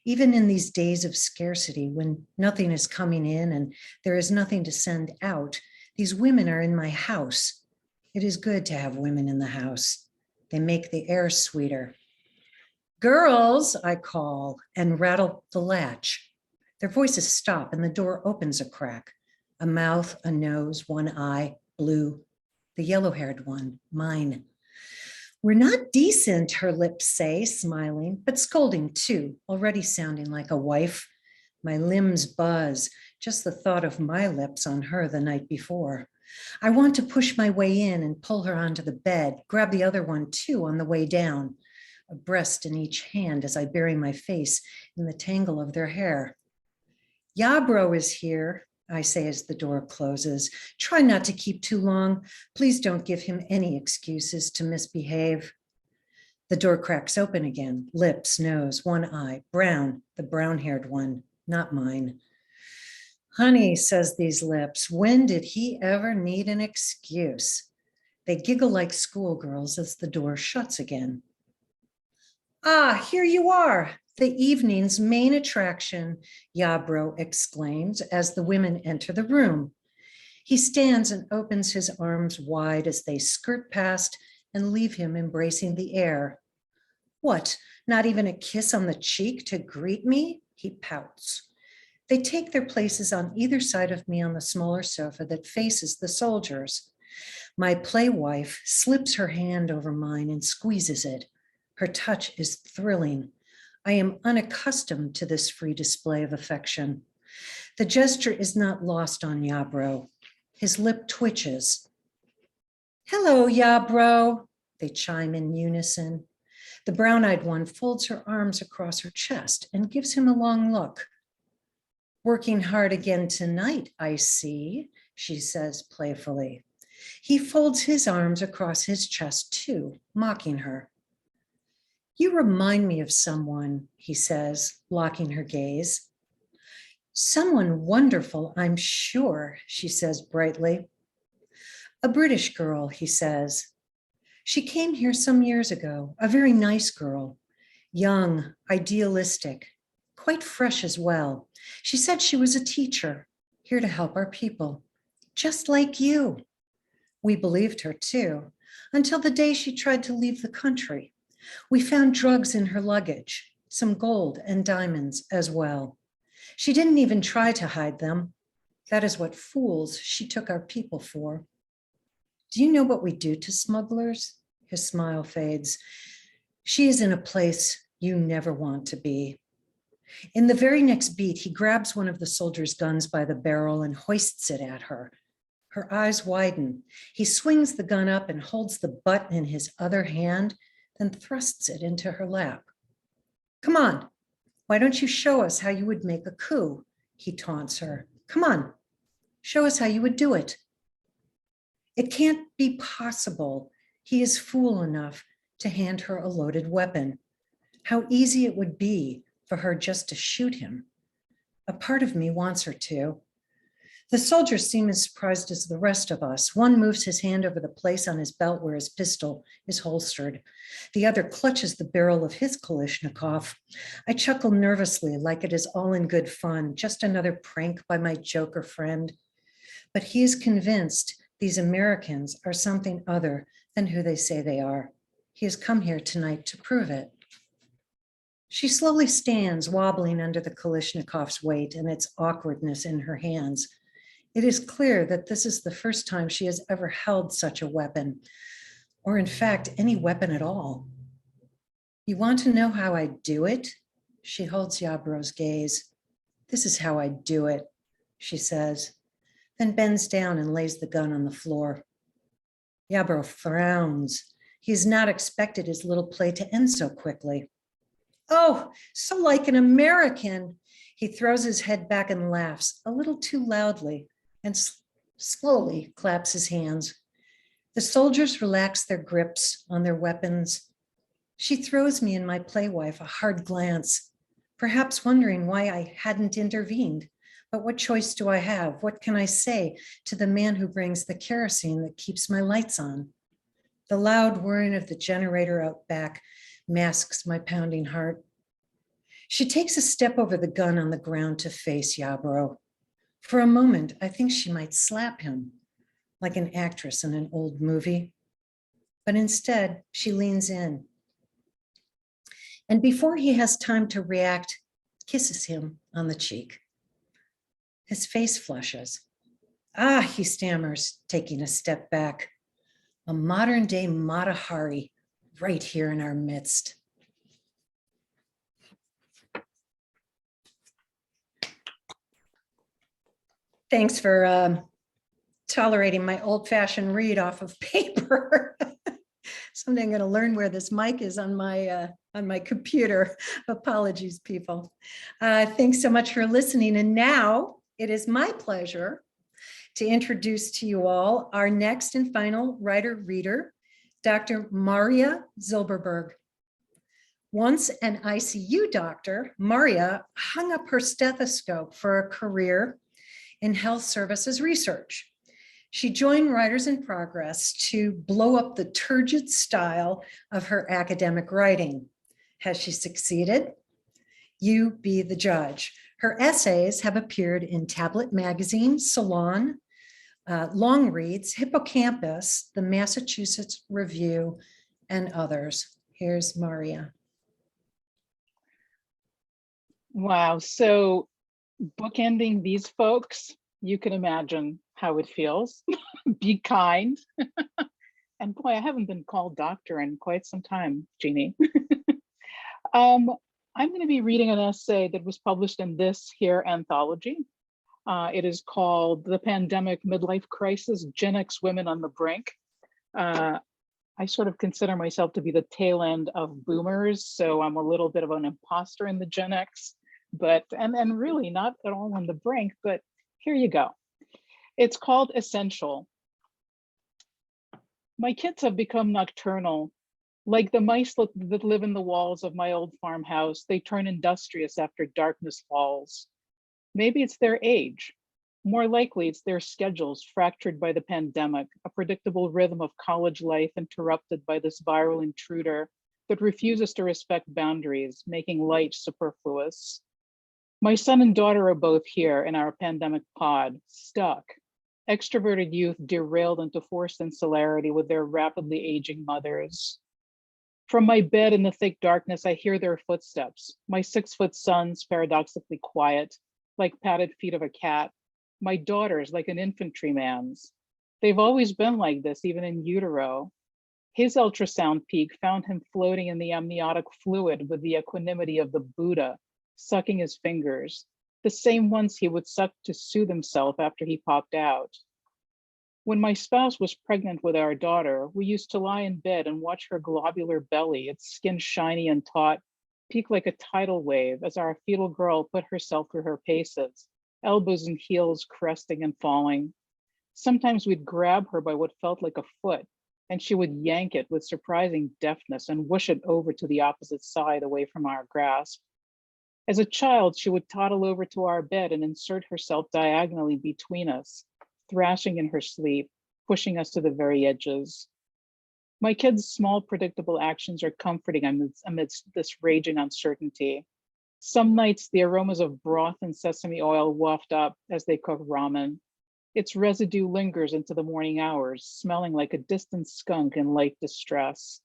Even in these days of scarcity, when nothing is coming in and there is nothing to send out, these women are in my house. It is good to have women in the house. They make the air sweeter. Girls, I call and rattle the latch. Their voices stop and the door opens a crack. A mouth, a nose, one eye, blue. The yellow-haired one, mine. We're not decent, her lips say, smiling, but scolding too, already sounding like a wife. My limbs buzz, just the thought of my lips on her the night before. I want to push my way in and pull her onto the bed, grab the other one too on the way down, a breast in each hand as I bury my face in the tangle of their hair. Yabro is here, I say as the door closes. Try not to keep too long. Please don't give him any excuses to misbehave. The door cracks open again, lips, nose, one eye, brown, the brown-haired one, not mine. Honey, says these lips, when did he ever need an excuse? They giggle like schoolgirls as the door shuts again. Ah, here you are, the evening's main attraction, Yabro exclaims as the women enter the room. He stands and opens his arms wide as they skirt past and leave him embracing the air. What, not even a kiss on the cheek to greet me? He pouts. They take their places on either side of me on the smaller sofa that faces the soldiers. My playwife slips her hand over mine and squeezes it. Her touch is thrilling. I am unaccustomed to this free display of affection. The gesture is not lost on Yabro. His lip twitches. Hello, Yabro, they chime in unison. The brown-eyed one folds her arms across her chest and gives him a long look. Working hard again tonight, I see, she says playfully. He folds his arms across his chest too, mocking her. You remind me of someone, he says, blocking her gaze. Someone wonderful, I'm sure, she says brightly. A British girl, he says. She came here some years ago, a very nice girl, young, idealistic, quite fresh as well. She said she was a teacher, here to help our people, just like you. We believed her too, until the day she tried to leave the country. We found drugs in her luggage, some gold and diamonds as well. She didn't even try to hide them. That is what fools she took our people for. Do you know what we do to smugglers? His smile fades. She is in a place you never want to be. In the very next beat, he grabs one of the soldiers' guns by the barrel and hoists it at her. Her eyes widen. He swings the gun up and holds the butt in his other hand, then thrusts it into her lap. Come on, why don't you show us how you would make a coup? He taunts her. Come on, show us how you would do it. It can't be possible. He is fool enough to hand her a loaded weapon. How easy it would be for her just to shoot him. A part of me wants her to. The soldiers seem as surprised as the rest of us. One moves his hand over the place on his belt where his pistol is holstered. The other clutches the barrel of his Kalashnikov. I chuckle nervously, like it is all in good fun, just another prank by my joker friend. But he is convinced these Americans are something other than who they say they are. He has come here tonight to prove it. She slowly stands, wobbling under the Kalashnikov's weight and its awkwardness in her hands. It is clear that this is the first time she has ever held such a weapon, or in fact, any weapon at all. You want to know how I do it? She holds Yabro's gaze. This is how I do it, she says, then bends down and lays the gun on the floor. Yabro frowns. He has not expected his little play to end so quickly. Oh, so like an American. He throws his head back and laughs a little too loudly and slowly claps his hands. The soldiers relax their grips on their weapons. She throws me and my playwife a hard glance, perhaps wondering why I hadn't intervened. But what choice do I have? What can I say to the man who brings the kerosene that keeps my lights on? The loud whirring of the generator out back masks my pounding heart. She takes a step over the gun on the ground to face Yarborough. For a moment, I think she might slap him, like an actress in an old movie. But instead, she leans in. And before he has time to react, kisses him on the cheek. His face flushes. Ah, he stammers, taking a step back. A modern day Mata Hari right here in our midst. Thanks for tolerating my old-fashioned read off of paper. Someday I'm going to learn where this mic is on my computer. Apologies, people. Thanks so much for listening. And now it is my pleasure to introduce to you all our next and final writer-reader, Dr. Maria Zilberberg. Once an ICU doctor, Marya hung up her stethoscope for a career in health services research. She joined Writers in Progress to blow up the turgid style of her academic writing. Has she succeeded? You be the judge. Her essays have appeared in Tablet Magazine, Salon, Long Reads, Hippocampus, the Massachusetts Review, and others. Here's Marya. Wow, so bookending these folks, you can imagine how it feels. Be kind. And boy, I haven't been called doctor in quite some time, Jeannie. I'm going to be reading an essay that was published in this here anthology. It is called The Pandemic Midlife Crisis, Gen X Women on the Brink. I sort of consider myself to be the tail end of boomers, so I'm a little bit of an imposter in the Gen X, but and really not at all on the brink, but here you go. It's called Essential. My kids have become nocturnal. Like the mice that live in the walls of my old farmhouse, they turn industrious after darkness falls. Maybe it's their age. More likely, it's their schedules fractured by the pandemic, a predictable rhythm of college life interrupted by this viral intruder that refuses to respect boundaries, making light superfluous. My son and daughter are both here in our pandemic pod, stuck. Extroverted youth derailed into forced insularity with their rapidly aging mothers. From my bed in the thick darkness, I hear their footsteps. My 6-foot son's paradoxically quiet, like padded feet of a cat. My daughter's like an infantryman's. They've always been like this, even in utero. His ultrasound peak found him floating in the amniotic fluid with the equanimity of the Buddha, sucking his fingers, the same ones he would suck to soothe himself after he popped out. When my spouse was pregnant with our daughter, we used to lie in bed and watch her globular belly, its skin shiny and taut, peak like a tidal wave as our fetal girl put herself through her paces, elbows and heels cresting and falling. Sometimes we'd grab her by what felt like a foot, and she would yank it with surprising deftness and whoosh it over to the opposite side away from our grasp. As a child, she would toddle over to our bed and insert herself diagonally between us, thrashing in her sleep, pushing us to the very edges. My kids' small, predictable actions are comforting amidst this raging uncertainty. Some nights, the aromas of broth and sesame oil waft up as they cook ramen. Its residue lingers into the morning hours, smelling like a distant skunk in light distress.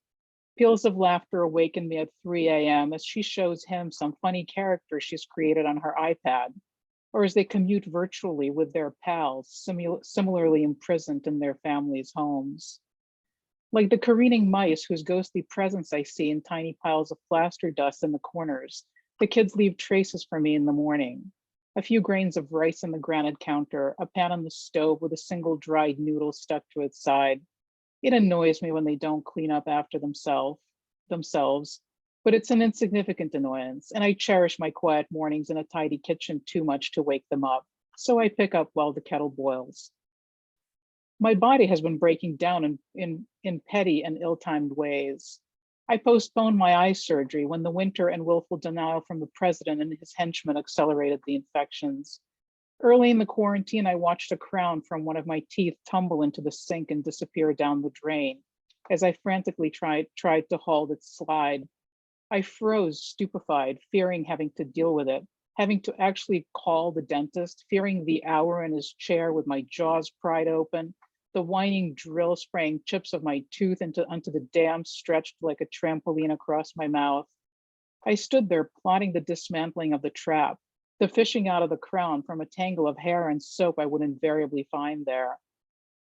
Peals of laughter awaken me at 3 a.m. as she shows him some funny character she's created on her iPad, or as they commute virtually with their pals, similarly imprisoned in their families' homes. Like the careening mice whose ghostly presence I see in tiny piles of plaster dust in the corners, the kids leave traces for me in the morning. A few grains of rice on the granite counter, a pan on the stove with a single dried noodle stuck to its side. It annoys me when they don't clean up after themselves, but it's an insignificant annoyance, and I cherish my quiet mornings in a tidy kitchen too much to wake them up, so I pick up while the kettle boils. My body has been breaking down in petty and ill-timed ways. I postponed my eye surgery when the winter and willful denial from the president and his henchmen accelerated the infections. Early in the quarantine, I watched a crown from one of my teeth tumble into the sink and disappear down the drain as I frantically tried to halt its slide. I froze, stupefied, fearing having to deal with it, having to actually call the dentist, fearing the hour in his chair with my jaws pried open, the whining drill spraying chips of my tooth onto the dam stretched like a trampoline across my mouth. I stood there plotting the dismantling of the trap, the fishing out of the crown from a tangle of hair and soap I would invariably find there.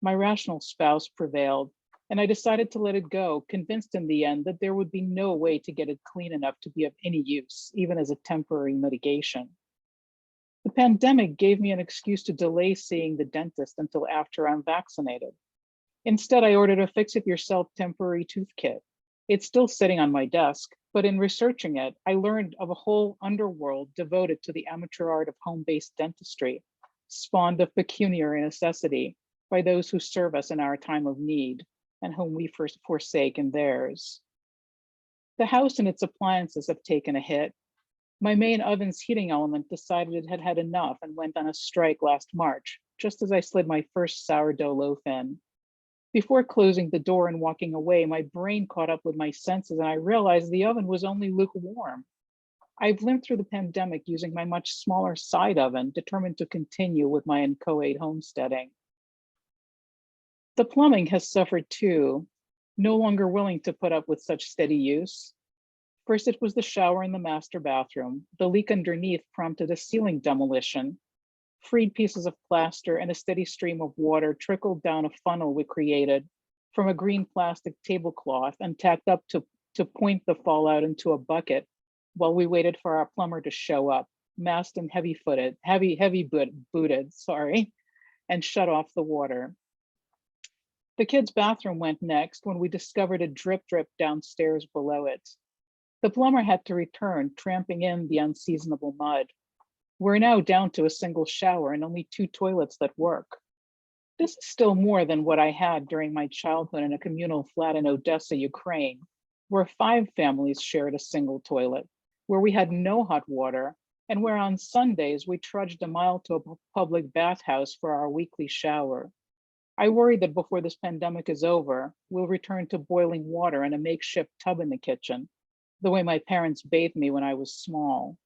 My rational spouse prevailed, and I decided to let it go, convinced in the end that there would be no way to get it clean enough to be of any use, even as a temporary mitigation. The pandemic gave me an excuse to delay seeing the dentist until after I'm vaccinated. Instead, I ordered a fix-it-yourself temporary tooth kit. It's still sitting on my desk, but in researching it, I learned of a whole underworld devoted to the amateur art of home-based dentistry, spawned of pecuniary necessity by those who serve us in our time of need and whom we first forsake in theirs. The house and its appliances have taken a hit. My main oven's heating element decided it had had enough and went on a strike last March, just as I slid my first sourdough loaf in. Before closing the door and walking away, my brain caught up with my senses and I realized the oven was only lukewarm. I've lived through the pandemic using my much smaller side oven, determined to continue with my inchoate homesteading. The plumbing has suffered too, no longer willing to put up with such steady use. First, it was the shower in the master bathroom. The leak underneath prompted a ceiling demolition. Freed pieces of plaster and a steady stream of water trickled down a funnel we created from a green plastic tablecloth and tacked up to point the fallout into a bucket while we waited for our plumber to show up, masked and heavy-booted, and shut off the water. The kids' bathroom went next when we discovered a drip downstairs below it. The plumber had to return, tramping in the unseasonable mud. We're now down to a single shower and only 2 toilets that work. This is still more than what I had during my childhood in a communal flat in Odessa, Ukraine, where 5 families shared a single toilet, where we had no hot water, and where on Sundays we trudged a mile to a public bathhouse for our weekly shower. I worry that before this pandemic is over, we'll return to boiling water and a makeshift tub in the kitchen, the way my parents bathed me when I was small.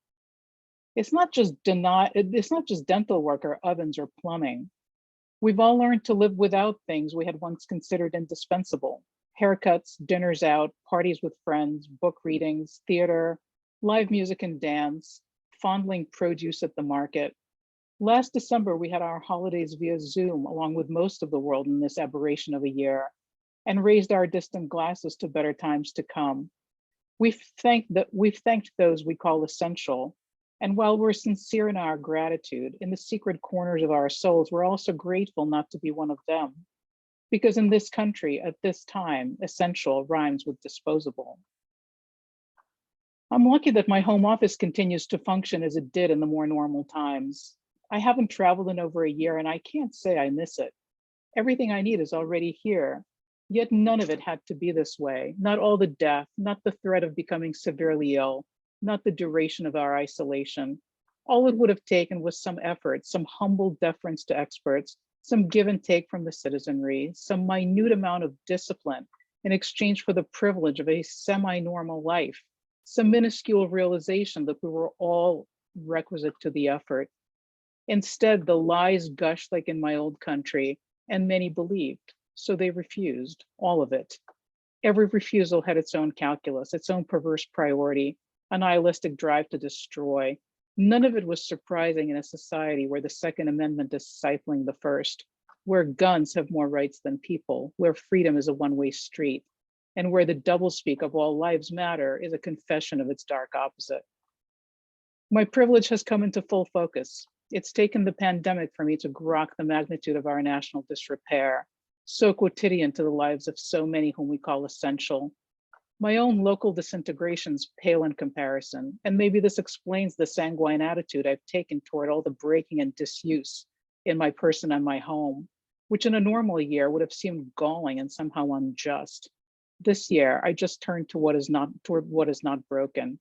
It's not just dental work or ovens or plumbing. We've all learned to live without things we had once considered indispensable: haircuts, dinners out, parties with friends, book readings, theater, live music and dance, fondling produce at the market. Last December, we had our holidays via Zoom, along with most of the world in this aberration of a year, and raised our distant glasses to better times to come. We've thanked those we call essential, and while we're sincere in our gratitude, in the secret corners of our souls, we're also grateful not to be one of them. Because in this country, at this time, essential rhymes with disposable. I'm lucky that my home office continues to function as it did in the more normal times. I haven't traveled in over a year and I can't say I miss it. Everything I need is already here, yet none of it had to be this way. Not all the death, not the threat of becoming severely ill, not the duration of our isolation. All it would have taken was some effort, some humble deference to experts, some give and take from the citizenry, some minute amount of discipline in exchange for the privilege of a semi-normal life, some minuscule realization that we were all requisite to the effort. Instead, the lies gushed like in my old country, and many believed, so they refused, all of it. Every refusal had its own calculus, its own perverse priority, a nihilistic drive to destroy. None of it was surprising in a society where the Second Amendment is stifling the First, where guns have more rights than people, where freedom is a one-way street, and where the doublespeak of all lives matter is a confession of its dark opposite. My privilege has come into full focus. It's taken the pandemic for me to grok the magnitude of our national disrepair, so quotidian to the lives of so many whom we call essential. My own local disintegrations pale in comparison, and maybe this explains the sanguine attitude I've taken toward all the breaking and disuse in my person and my home, which in a normal year would have seemed galling and somehow unjust. This year, I just turned to toward what is not broken.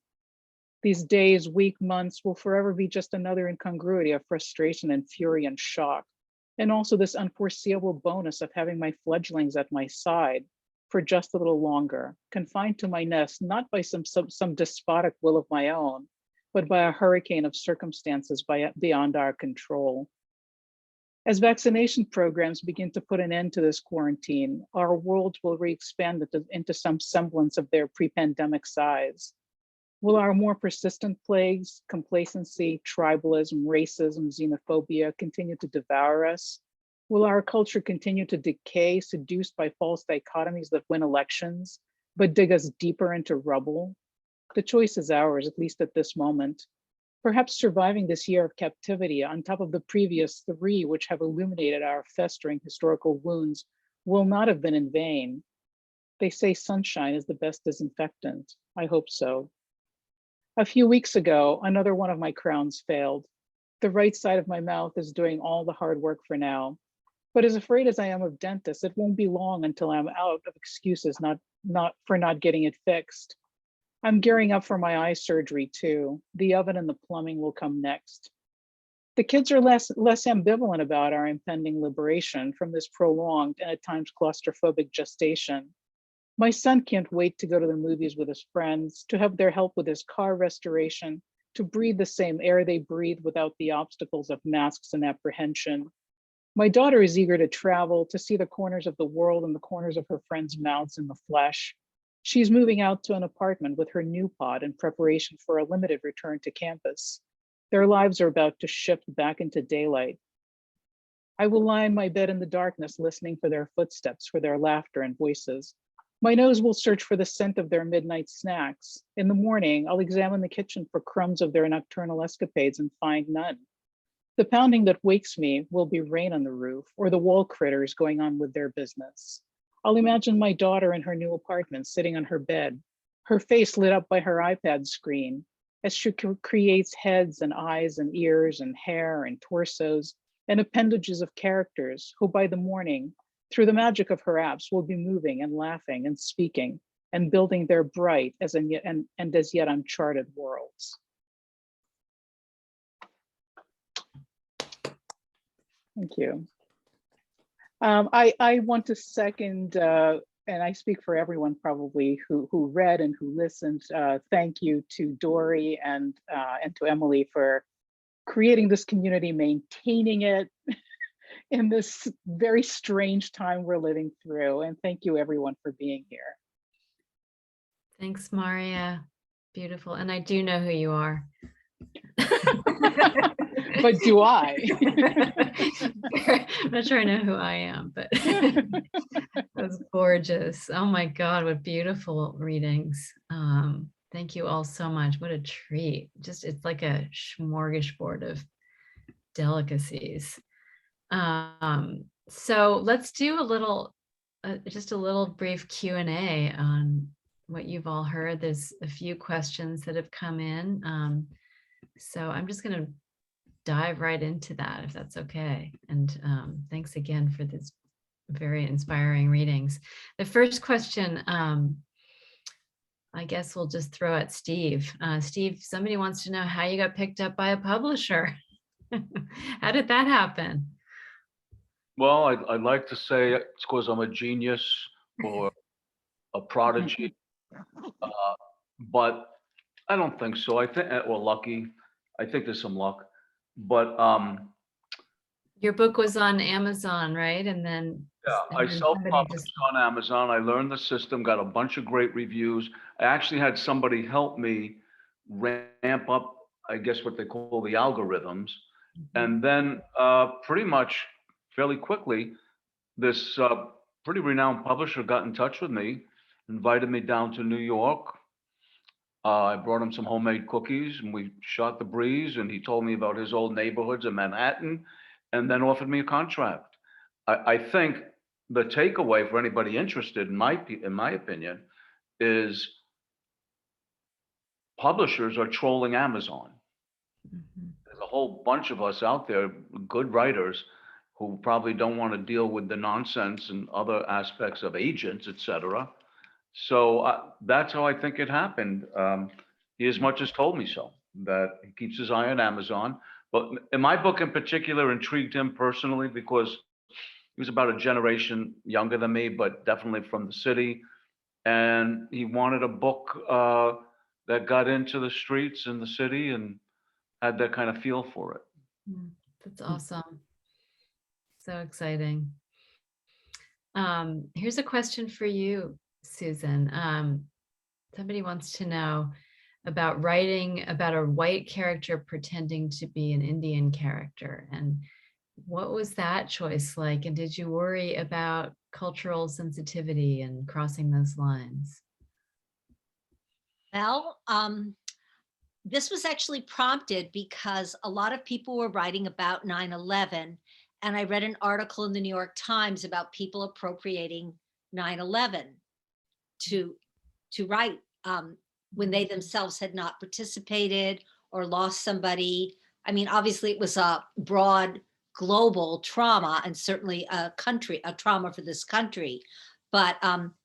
These days, weeks, months will forever be just another incongruity of frustration and fury and shock, and also this unforeseeable bonus of having my fledglings at my side, for just a little longer, confined to my nest, not by some despotic will of my own, but by a hurricane of circumstances beyond our control. As vaccination programs begin to put an end to this quarantine, our worlds will re-expand into some semblance of their pre-pandemic size. Will our more persistent plagues, complacency, tribalism, racism, xenophobia continue to devour us? Will our culture continue to decay, seduced by false dichotomies that win elections, but dig us deeper into rubble? The choice is ours, at least at this moment. Perhaps surviving this year of captivity on top of the previous 3 which have illuminated our festering historical wounds will not have been in vain. They say sunshine is the best disinfectant. I hope so. A few weeks ago, another one of my crowns failed. The right side of my mouth is doing all the hard work for now. But as afraid as I am of dentists, it won't be long until I'm out of excuses for not getting it fixed. I'm gearing up for my eye surgery too. The oven and the plumbing will come next. The kids are less ambivalent about our impending liberation from this prolonged and at times claustrophobic gestation. My son can't wait to go to the movies with his friends, to have their help with his car restoration, to breathe the same air they breathe without the obstacles of masks and apprehension. My daughter is eager to travel, to see the corners of the world and the corners of her friends' mouths in the flesh. She's moving out to an apartment with her new pod in preparation for a limited return to campus. Their lives are about to shift back into daylight. I will lie in my bed in the darkness, listening for their footsteps, for their laughter and voices. My nose will search for the scent of their midnight snacks. In the morning, I'll examine the kitchen for crumbs of their nocturnal escapades and find none. The pounding that wakes me will be rain on the roof or the wall critters going on with their business. I'll imagine my daughter in her new apartment sitting on her bed, her face lit up by her iPad screen as she creates heads and eyes and ears and hair and torsos and appendages of characters who by the morning, through the magic of her apps, will be moving and laughing and speaking and building their bright as yet uncharted worlds. Thank you. I want to second, and I speak for everyone probably who read and who listened. Thank you to Dory and to Emily for creating this community, maintaining it in this very strange time we're living through. And thank you everyone for being here. Thanks, Marya. Beautiful. And I do know who you are. But do I? I'm not sure I know who I am, but that was gorgeous. Oh my God, what beautiful readings. Thank you all so much. What a treat. Just, it's like a smorgasbord of delicacies. So let's do a little, just a little brief Q&A on what you've all heard. There's a few questions that have come in. So I'm just going to dive right into that, if that's okay. And thanks again for this very inspiring readings. The first question, I guess we'll just throw at Steve. Steve, somebody wants to know how you got picked up by a publisher. How did that happen? Well, I'd like to say it's because I'm a genius or a prodigy, but I don't think so. I think, or lucky. I think there's some luck, but your book was on Amazon, right? And then yeah, I self-published on Amazon. I learned the system, got a bunch of great reviews. I actually had somebody help me ramp up, I guess what they call the algorithms. And then pretty much fairly quickly, this pretty renowned publisher got in touch with me, invited me down to New York. I brought him some homemade cookies and we shot the breeze, and he told me about his old neighborhoods in Manhattan and then offered me a contract. I think the takeaway for anybody interested, in my opinion, is publishers are trolling Amazon. There's a whole bunch of us out there, good writers, who probably don't want to deal with the nonsense and other aspects of agents, etc. So that's how I think it happened. He as much as told me so, that he keeps his eye on Amazon. But in my book in particular intrigued him personally because He was about a generation younger than me, but definitely from the city. And he wanted a book that got into the streets in the city and had that kind of feel for it. That's awesome. So exciting. Here's a question for you, Susan. Somebody wants to know about writing about a white character pretending to be an Indian character. And what was that choice like? And did you worry about cultural sensitivity and crossing those lines? Well, this was actually prompted because a lot of people were writing about 9/11, and I read an article in the New York Times about people appropriating 9/11 to write when they themselves had not participated or lost somebody. I mean, obviously it was a broad global trauma and certainly a trauma for this country. But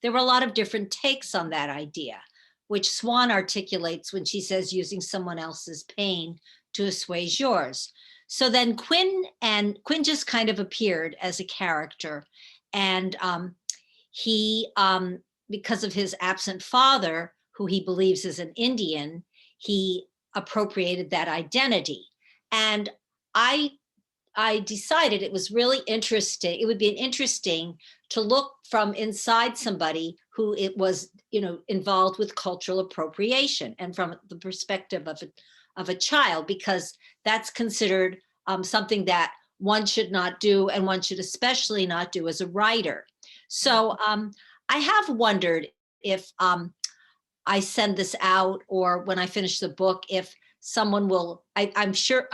there were a lot of different takes on that idea, which Swan articulates when she says using someone else's pain to assuage yours. So then Quinn just kind of appeared as a character. And he, because of his absent father, who he believes is an Indian, he appropriated that identity. And I decided it was really interesting. It would be interesting to look from inside somebody who it was, involved with cultural appropriation and from the perspective of a child, because that's considered something that one should not do, and one should especially not do as a writer. So I have wondered if I send this out, or when I finish the book, if someone will, I'm sure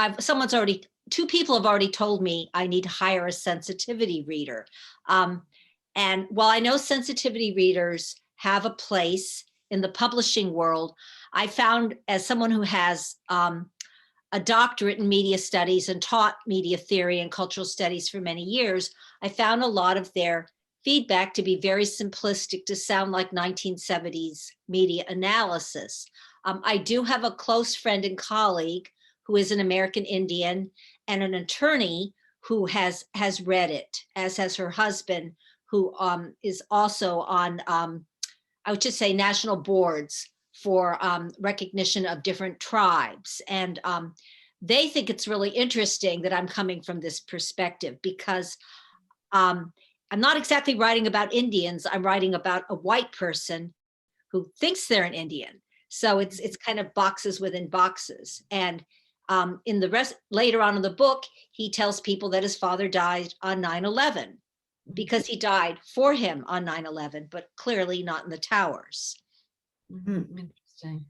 two people have already told me I need to hire a sensitivity reader. And while I know sensitivity readers have a place in the publishing world, I found, as someone who has a doctorate in media studies and taught media theory and cultural studies for many years, I found a lot of their feedback to be very simplistic, to sound like 1970s media analysis. I do have a close friend and colleague who is an American Indian and an attorney who has read it, as has her husband, who is also on, I would just say, national boards for recognition of different tribes. And they think it's really interesting that I'm coming from this perspective, because I'm not exactly writing about Indians. I'm writing about a white person who thinks they're an Indian. So it's kind of boxes within boxes. And in the rest, later on in the book, he tells people that his father died on 9/11 because he died for him on 9/11, but clearly not in the towers. Interesting.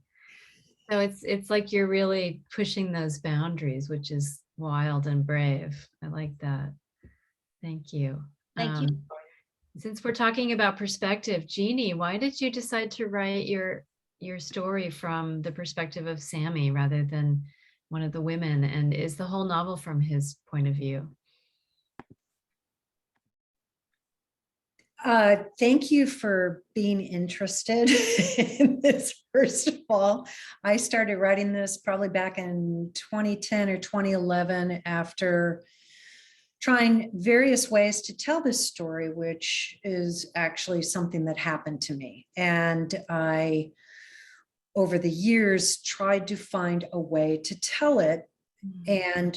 So it's like you're really pushing those boundaries, which is wild and brave. I like that. Thank you. Thank you. Since we're talking about perspective, Jeannie, why did you decide to write your story from the perspective of Sammy rather than one of the women? And is the whole novel from his point of view? Thank you for being interested in this. First of all, I started writing this probably back in 2010 or 2011 after trying various ways to tell this story, which is actually something that happened to me. And I, over the years, tried to find a way to tell it and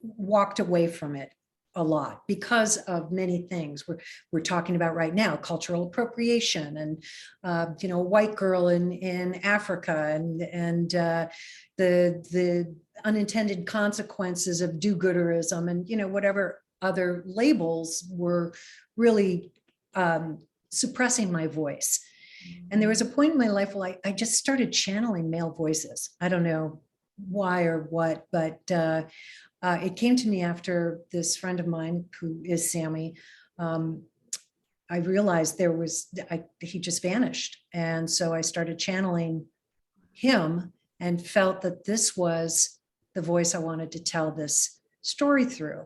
walked away from it a lot because of many things we're talking about right now: cultural appropriation, and a white girl in Africa, and the unintended consequences of do-gooderism, and whatever other labels were really suppressing my voice. And there was a point in my life where I just started channeling male voices. I don't know why or what, but it came to me after this friend of mine, who is Sammy. I realized he just vanished. And so I started channeling him and felt that this was the voice I wanted to tell this story through.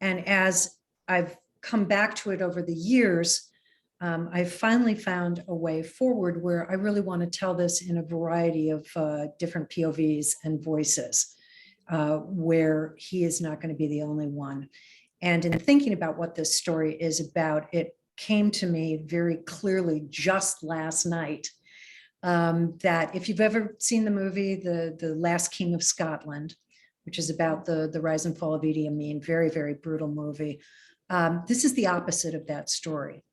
And as I've come back to it over the years, I've finally found a way forward where I really want to tell this in a variety of different POVs and voices, where he is not going to be the only one. And in thinking about what this story is about, it came to me very clearly just last night that if you've ever seen the movie, The Last King of Scotland, which is about the rise and fall of Idi Amin, very, very brutal movie. This is the opposite of that story.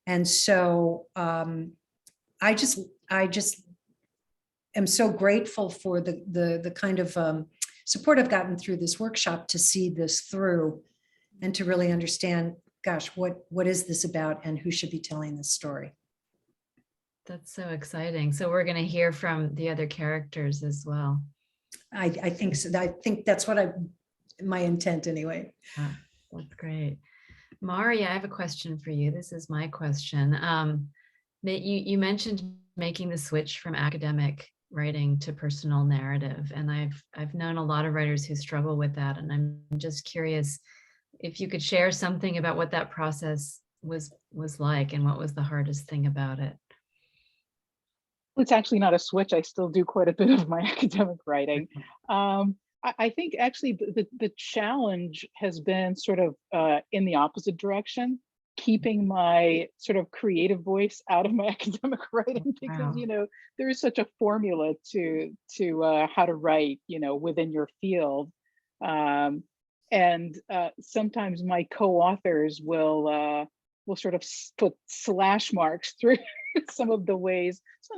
And so I just am so grateful for the kind of support I've gotten through this workshop to see this through and to really understand, gosh, what is this about and who should be telling this story? That's so exciting. So we're going to hear from the other characters as well. I think so. I think that's what my intent anyway. Yeah, that's great. Marya, I have a question for you. This is my question. That you mentioned making the switch from academic writing to personal narrative, and I've known a lot of writers who struggle with that, and I'm just curious if you could share something about what that process was like and what was the hardest thing about it. It's actually not a switch. I still do quite a bit of my academic writing. I think actually the challenge has been sort of in the opposite direction, keeping my sort of creative voice out of my academic writing, because, there is such a formula to how to write, within your field. And sometimes my co-authors will sort of put slash marks through some of the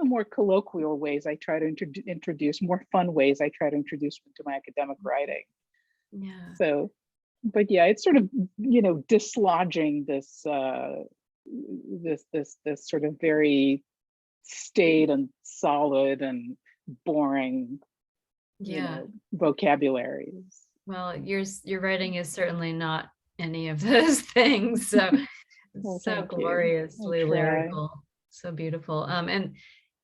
more colloquial ways I try to introduce, more fun ways I try to introduce into my academic writing. Yeah. So, but yeah, it's sort of, dislodging this this sort of very staid and solid and boring, vocabularies. Well, your writing is certainly not any of those things. So Well, so thank you. gloriously I'll try. lyrical, so beautiful. And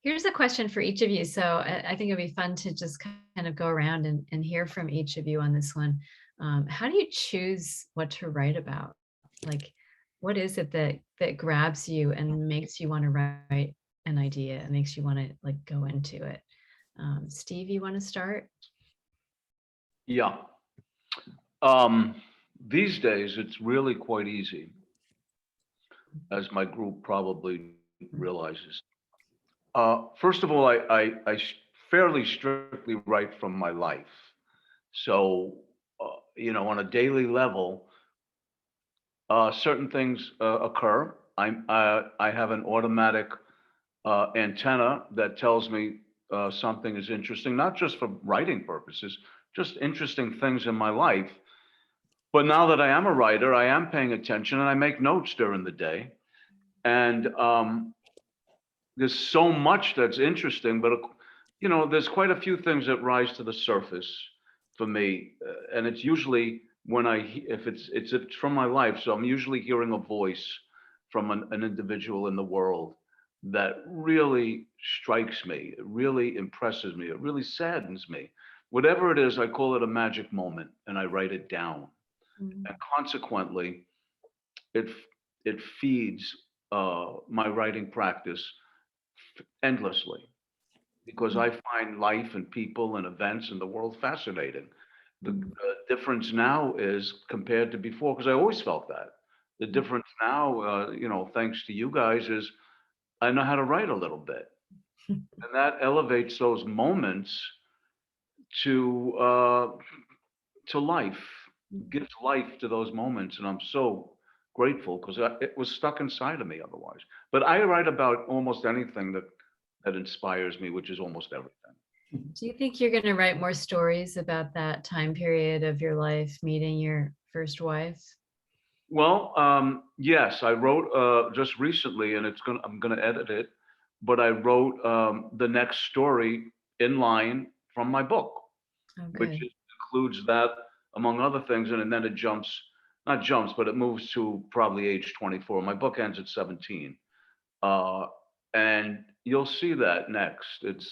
here's a question for each of you. So I think it'd be fun to just kind of go around and hear from each of you on this one. How do you choose what to write about? Like, what is it that grabs you and makes you want to write an idea and makes you want to like go into it? Steve, you want to start? Yeah. These days, it's really quite easy, as my group probably realizes. First of all, I fairly strictly write from my life. So, on a daily level, certain things occur. I have an automatic antenna that tells me something is interesting, not just for writing purposes, just interesting things in my life. But now that I am a writer, I am paying attention and I make notes during the day. And there's so much that's interesting, but there's quite a few things that rise to the surface for me, and it's usually when if it's from my life. So I'm usually hearing a voice from an individual in the world that really strikes me, it really impresses me, it really saddens me. Whatever it is, I call it a magic moment, and I write it down. Mm-hmm. And consequently, it feeds my writing practice endlessly, because I find life and people and events in the world fascinating. The difference now is compared to before, because I always felt that. The difference now, thanks to you guys, is I know how to write a little bit. And that elevates those moments to life, gives life to those moments. And I'm so grateful, because it was stuck inside of me otherwise. But I write about almost anything that inspires me, which is almost everything. Do you think you're going to write more stories about that time period of your life, meeting your first wife? Well, yes, I wrote just recently, and I'm gonna edit it, but I wrote the next story in line from my book, which Okay. includes that among other things, and then it not jumps, but it moves to probably age 24. My book ends at 17, and you'll see that next. It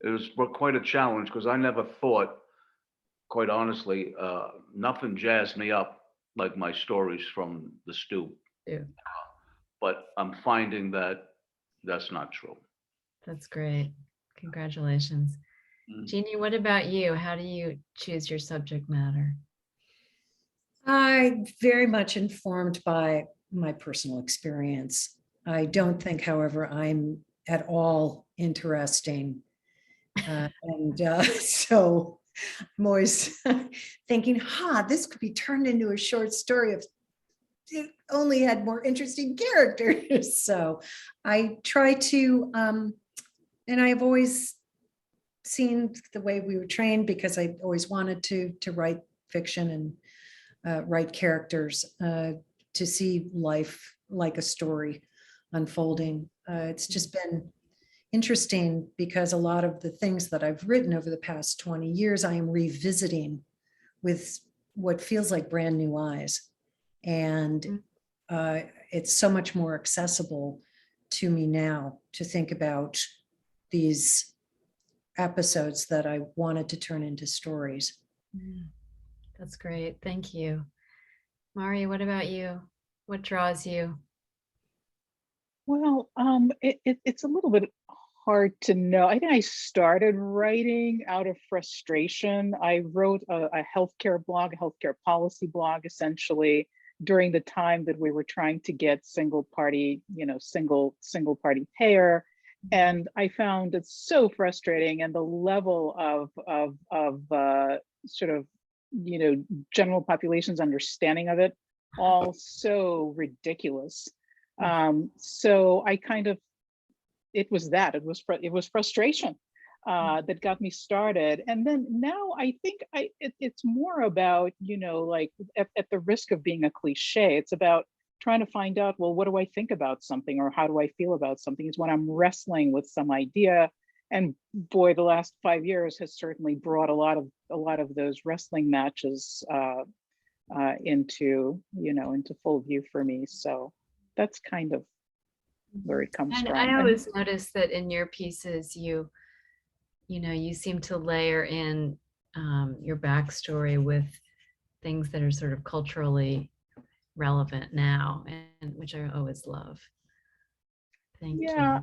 was quite a challenge, because I never thought, quite honestly, nothing jazzed me up like my stories from the stoop. Yeah. But I'm finding that that's not true. That's great. Congratulations. Jeannie, what about you? How do you choose your subject matter? I very much informed by my personal experience. I don't think, however, I'm at all interesting. So I'm always thinking, this could be turned into a short story if it only had more interesting characters. So I try to, and I've always seen the way we were trained, because I always wanted to write fiction and write characters, to see life like a story unfolding. It's just been interesting because a lot of the things that I've written over the past 20 years, I am revisiting with what feels like brand new eyes. And it's so much more accessible to me now to think about these episodes that I wanted to turn into stories. That's great. Thank you. Marya, what about you? What draws you? Well, it's a little bit hard to know. I think I started writing out of frustration. I wrote a healthcare blog, a healthcare policy blog, essentially during the time that we were trying to get single party payer. And I found it so frustrating, and the level of sort of, general population's understanding of it, all so ridiculous. So I kind of, it was frustration that got me started. And then now I think it's more about, like at the risk of being a cliche, it's about trying to find out, well, what do I think about something, or how do I feel about something? Is when I'm wrestling with some idea. And boy, the last 5 years has certainly brought a lot of those wrestling matches into full view for me. So that's kind of where it comes And from. I always notice that in your pieces, you seem to layer in your backstory with things that are sort of culturally relevant now, and which I always love. Thank you. I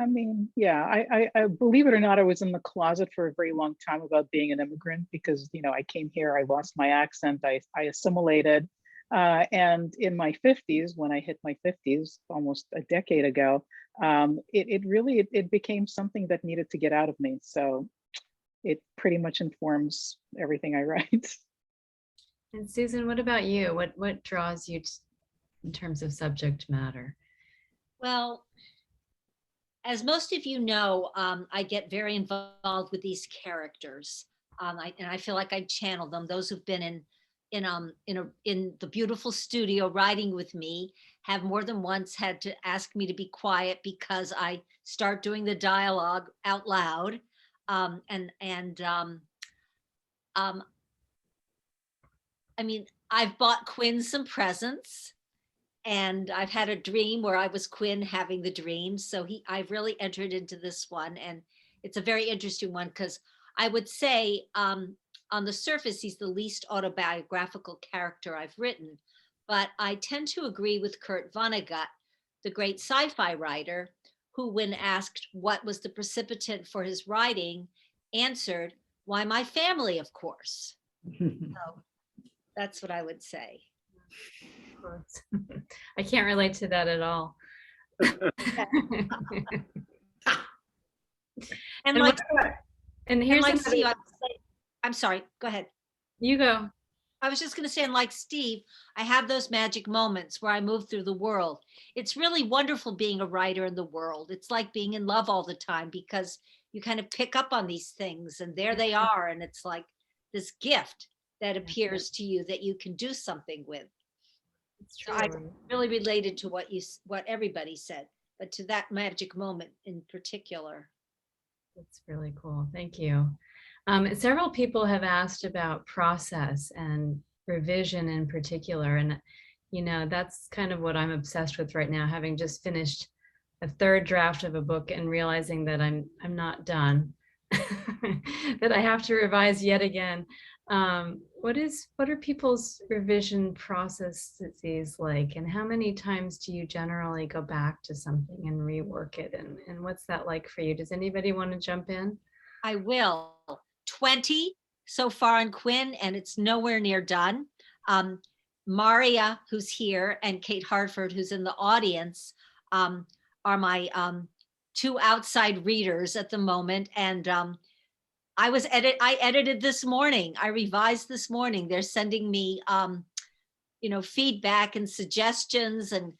mean, I believe it or not, I was in the closet for a very long time about being an immigrant, because I came here, I lost my accent, I assimilated, and in my 50s, when I hit my 50s almost a decade ago, it became something that needed to get out of me. So it pretty much informs everything I write. And Susan, what about you? What draws you in terms of subject matter? Well, as most of you know, I get very involved with these characters, and I feel like I channel them. Those who've been in the beautiful studio writing with me have more than once had to ask me to be quiet because I start doing the dialogue out loud, I mean, I've bought Quinn some presents, and I've had a dream where I was Quinn having the dream. So I've really entered into this one, and it's a very interesting one, because I would say on the surface, he's the least autobiographical character I've written, but I tend to agree with Kurt Vonnegut, the great sci-fi writer, who, when asked what was the precipitant for his writing, answered, "Why, my family, of course." So that's what I would say. Of course. I can't relate to that at all. And And like, and here's like another- Steve, I'm sorry, go ahead. You go. I was just going to say, and like Steve, I have those magic moments where I move through the world. It's really wonderful being a writer in the world. It's like being in love all the time, because you kind of pick up on these things, and there they are. And it's like this gift that appears to you that you can do something with. It's So true. I really related to what everybody said, but to that magic moment in particular. That's really cool. Thank you. Several people have asked about process and revision in particular. And, that's kind of what I'm obsessed with right now, having just finished a third draft of a book and realizing that I'm not done, that I have to revise yet again. What are people's revision processes like, and how many times do you generally go back to something and rework it? And what's that like for you? Does anybody want to jump in? I will. 20 so far on Quinn, and it's nowhere near done. Marya, who's here, and Kate Hartford, who's in the audience, are my two outside readers at the moment. And I edited this morning. I revised this morning. They're sending me, feedback and suggestions, and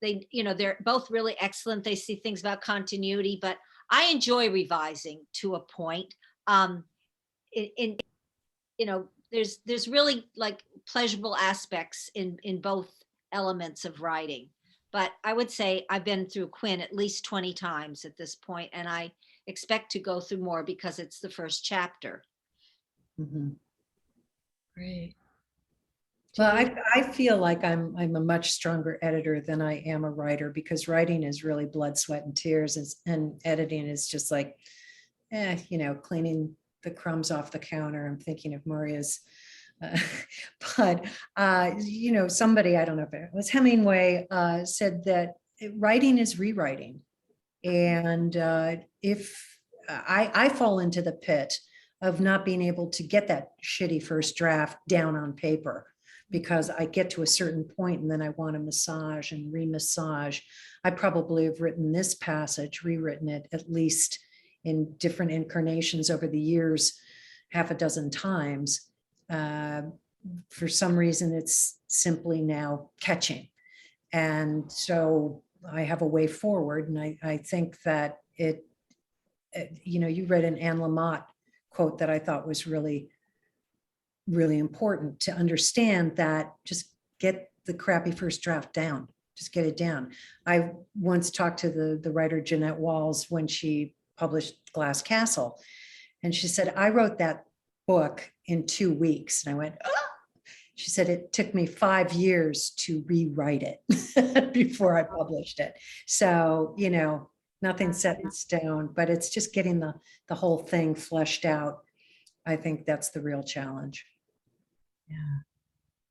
they're both really excellent. They see things about continuity, but I enjoy revising to a point. There's really like pleasurable aspects in both elements of writing. But I would say I've been through Quinn at least 20 times at this point, and I expect to go through more because it's the first chapter. Mhm. Great. Well, Jeannie? I feel like I'm a much stronger editor than I am a writer, because writing is really blood, sweat, and tears, and editing is just like, cleaning the crumbs off the counter. I'm thinking of Maria's, but somebody, I don't know if it was Hemingway, said that writing is rewriting, and if I fall into the pit of not being able to get that shitty first draft down on paper, because I get to a certain point and then I want to massage and re-massage. I probably have written this passage, rewritten it at least in different incarnations over the years, half a dozen times. For some reason, it's simply now catching. And so I have a way forward. And I think that you read an Anne Lamott quote that I thought was really, really important, to understand that just get the crappy first draft down, just get it down. I once talked to the writer Jeanette Walls when she published Glass Castle, and she said, I wrote that book in 2 weeks. And I went, oh. She said, it took me 5 years to rewrite it before I published it. So, nothing's set in stone, but it's just getting the whole thing fleshed out. I think that's the real challenge. Yeah.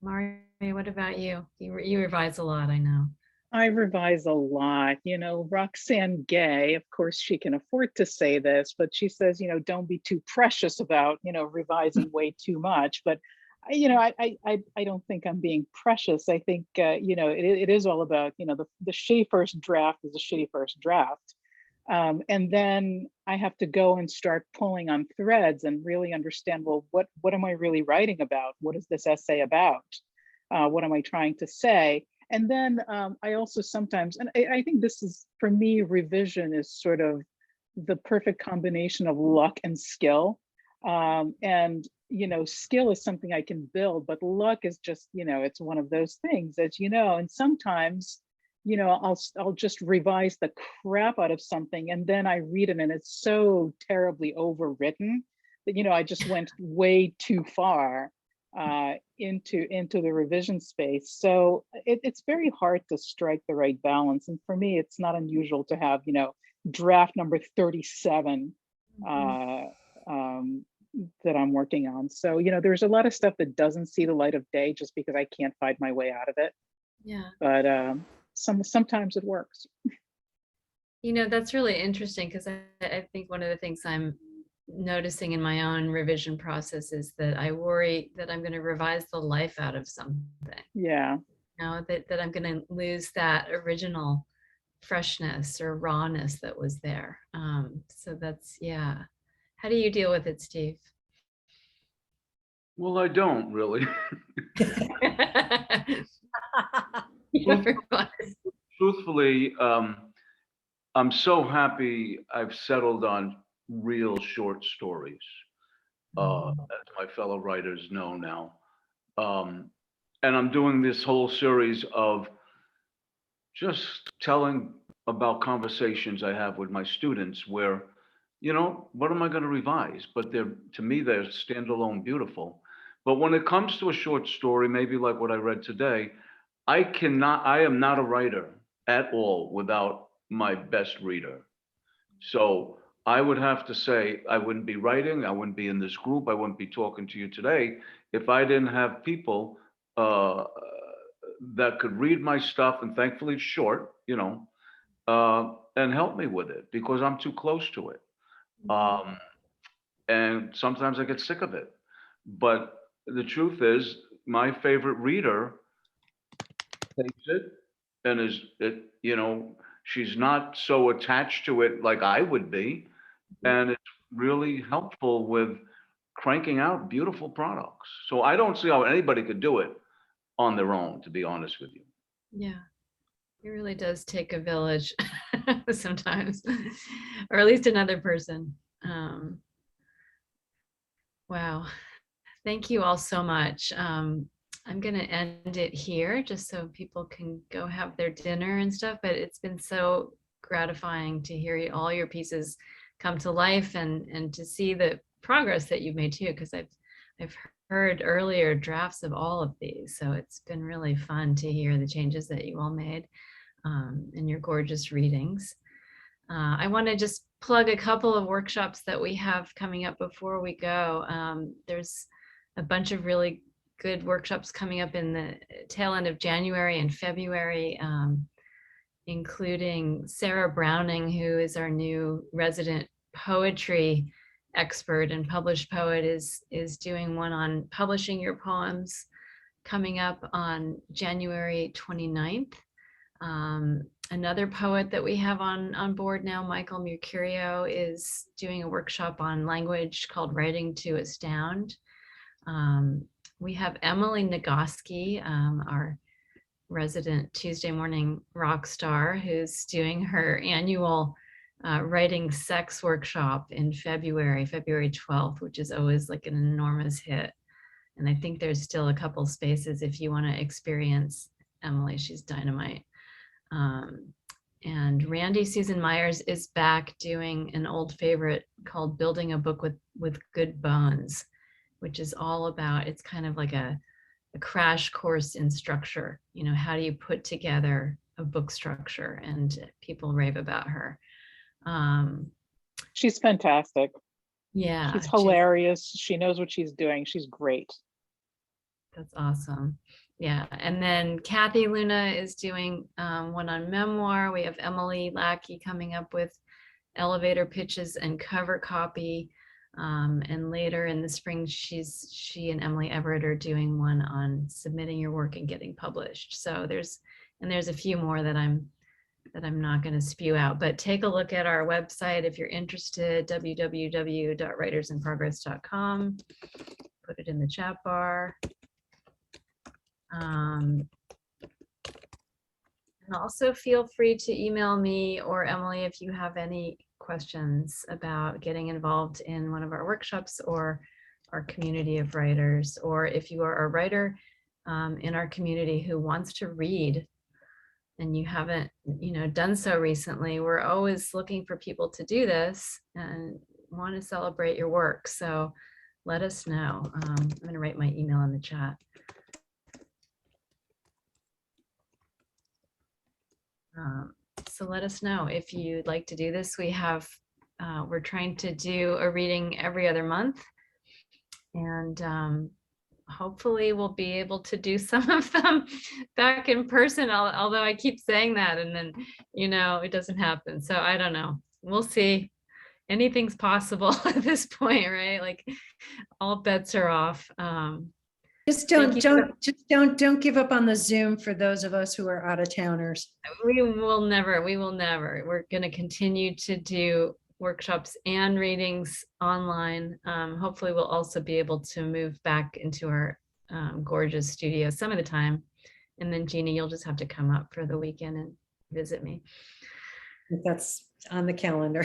Marya, what about you? You revise a lot, I know. I revise a lot. Roxane Gay, of course, she can afford to say this, but she says, don't be too precious about, revising way too much. But, I don't think I'm being precious. I think, it is all about, the shitty first draft is a shitty first draft. And then I have to go and start pulling on threads and really understand, well, what am I really writing about? What is this essay about? What am I trying to say? And then I also sometimes, and I think this is, for me, revision is sort of the perfect combination of luck and skill. And, skill is something I can build, but luck is just, it's one of those things that, and sometimes, I'll just revise the crap out of something, and then I read it and it's so terribly overwritten that, I just went way too far into the revision space. So it's very hard to strike the right balance. And for me, it's not unusual to have, draft number 37 that I'm working on. So, there's a lot of stuff that doesn't see the light of day just because I can't find my way out of it. Yeah. But sometimes it works. That's really interesting, because I think one of the things I'm noticing in my own revision process is that I worry that I'm going to revise the life out of something. Yeah. That I'm going to lose that original freshness or rawness that was there. So that's, yeah. How do you deal with it, Steve? Well, I don't really. Truthfully, I'm so happy I've settled on real short stories, as my fellow writers know now. And I'm doing this whole series of just telling about conversations I have with my students where, what am I going to revise? But to me, they're standalone beautiful. But when it comes to a short story, maybe like what I read today, I am not a writer at all without my best reader. So I would have to say, I wouldn't be writing, I wouldn't be in this group, I wouldn't be talking to you today if I didn't have people that could read my stuff, and thankfully it's short, and help me with it, because I'm too close to it. And sometimes I get sick of it. But the truth is, my favorite reader it and is it, she's not so attached to it like I would be. And it's really helpful with cranking out beautiful products. So I don't see how anybody could do it on their own, to be honest with you. Yeah, it really does take a village sometimes, or at least another person. Wow. Thank you all so much. I'm going to end it here just so people can go have their dinner and stuff, but it's been so gratifying to hear all your pieces come to life and to see the progress that you've made too, because I've heard earlier drafts of all of these. So it's been really fun to hear the changes that you all made in your gorgeous readings. I want to just plug a couple of workshops that we have coming up before we go. There's a bunch of really good workshops coming up in the tail end of January and February, including Sarah Browning, who is our new resident poetry expert and published poet, is doing one on publishing your poems coming up on January 29th. Another poet that we have on board now, Michael Mucurio, is doing a workshop on language called Writing to Astound. We have Emily Nagoski, our resident Tuesday morning rock star, who's doing her annual writing sex workshop in February 12th, which is always like an enormous hit. And I think there's still a couple spaces if you want to experience Emily. She's dynamite. And Randy Susan Myers is back doing an old favorite called Building a Book with Good Bones, which is all about, it's kind of like a crash course in structure. How do you put together a book structure? And people rave about her. She's fantastic. Yeah. She's hilarious. She knows what she's doing. She's great. That's awesome. Yeah. And then Kathy Luna is doing one on memoir. We have Emily Lackey coming up with elevator pitches and cover copy. And later in the spring, she and Emily Everett are doing one on submitting your work and getting published. So there's a few more that I'm not going to spew out, but take a look at our website if you're interested, www.writersinprogress.com. Put it in the chat bar. And also feel free to email me or Emily if you have any questions about getting involved in one of our workshops or our community of writers, or if you are a writer in our community who wants to read and you haven't done so recently. We're always looking for people to do this and want to celebrate your work, so let us know. I'm going to write my email in the chat. So let us know if you'd like to do this. We're trying to do a reading every other month, and hopefully we'll be able to do some of them back in person, although I keep saying that and then, it doesn't happen. So I don't know. We'll see. Anything's possible at this point, right? Like all bets are off. Just don't give up on the Zoom for those of us who are out of towners. We will never. We're going to continue to do workshops and readings online. Hopefully we'll also be able to move back into our gorgeous studio some of the time. And then Jeannie, you'll just have to come up for the weekend and visit me. That's on the calendar.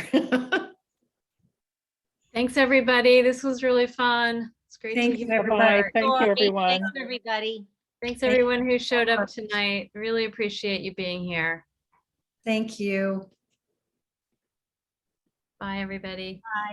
Thanks, everybody. This was really fun. It's great Thank to you, hear. everybody. Thank you, everyone. Thanks, everybody. Thanks, everyone who showed up tonight. Really appreciate you being here. Thank you. Bye, everybody. Bye.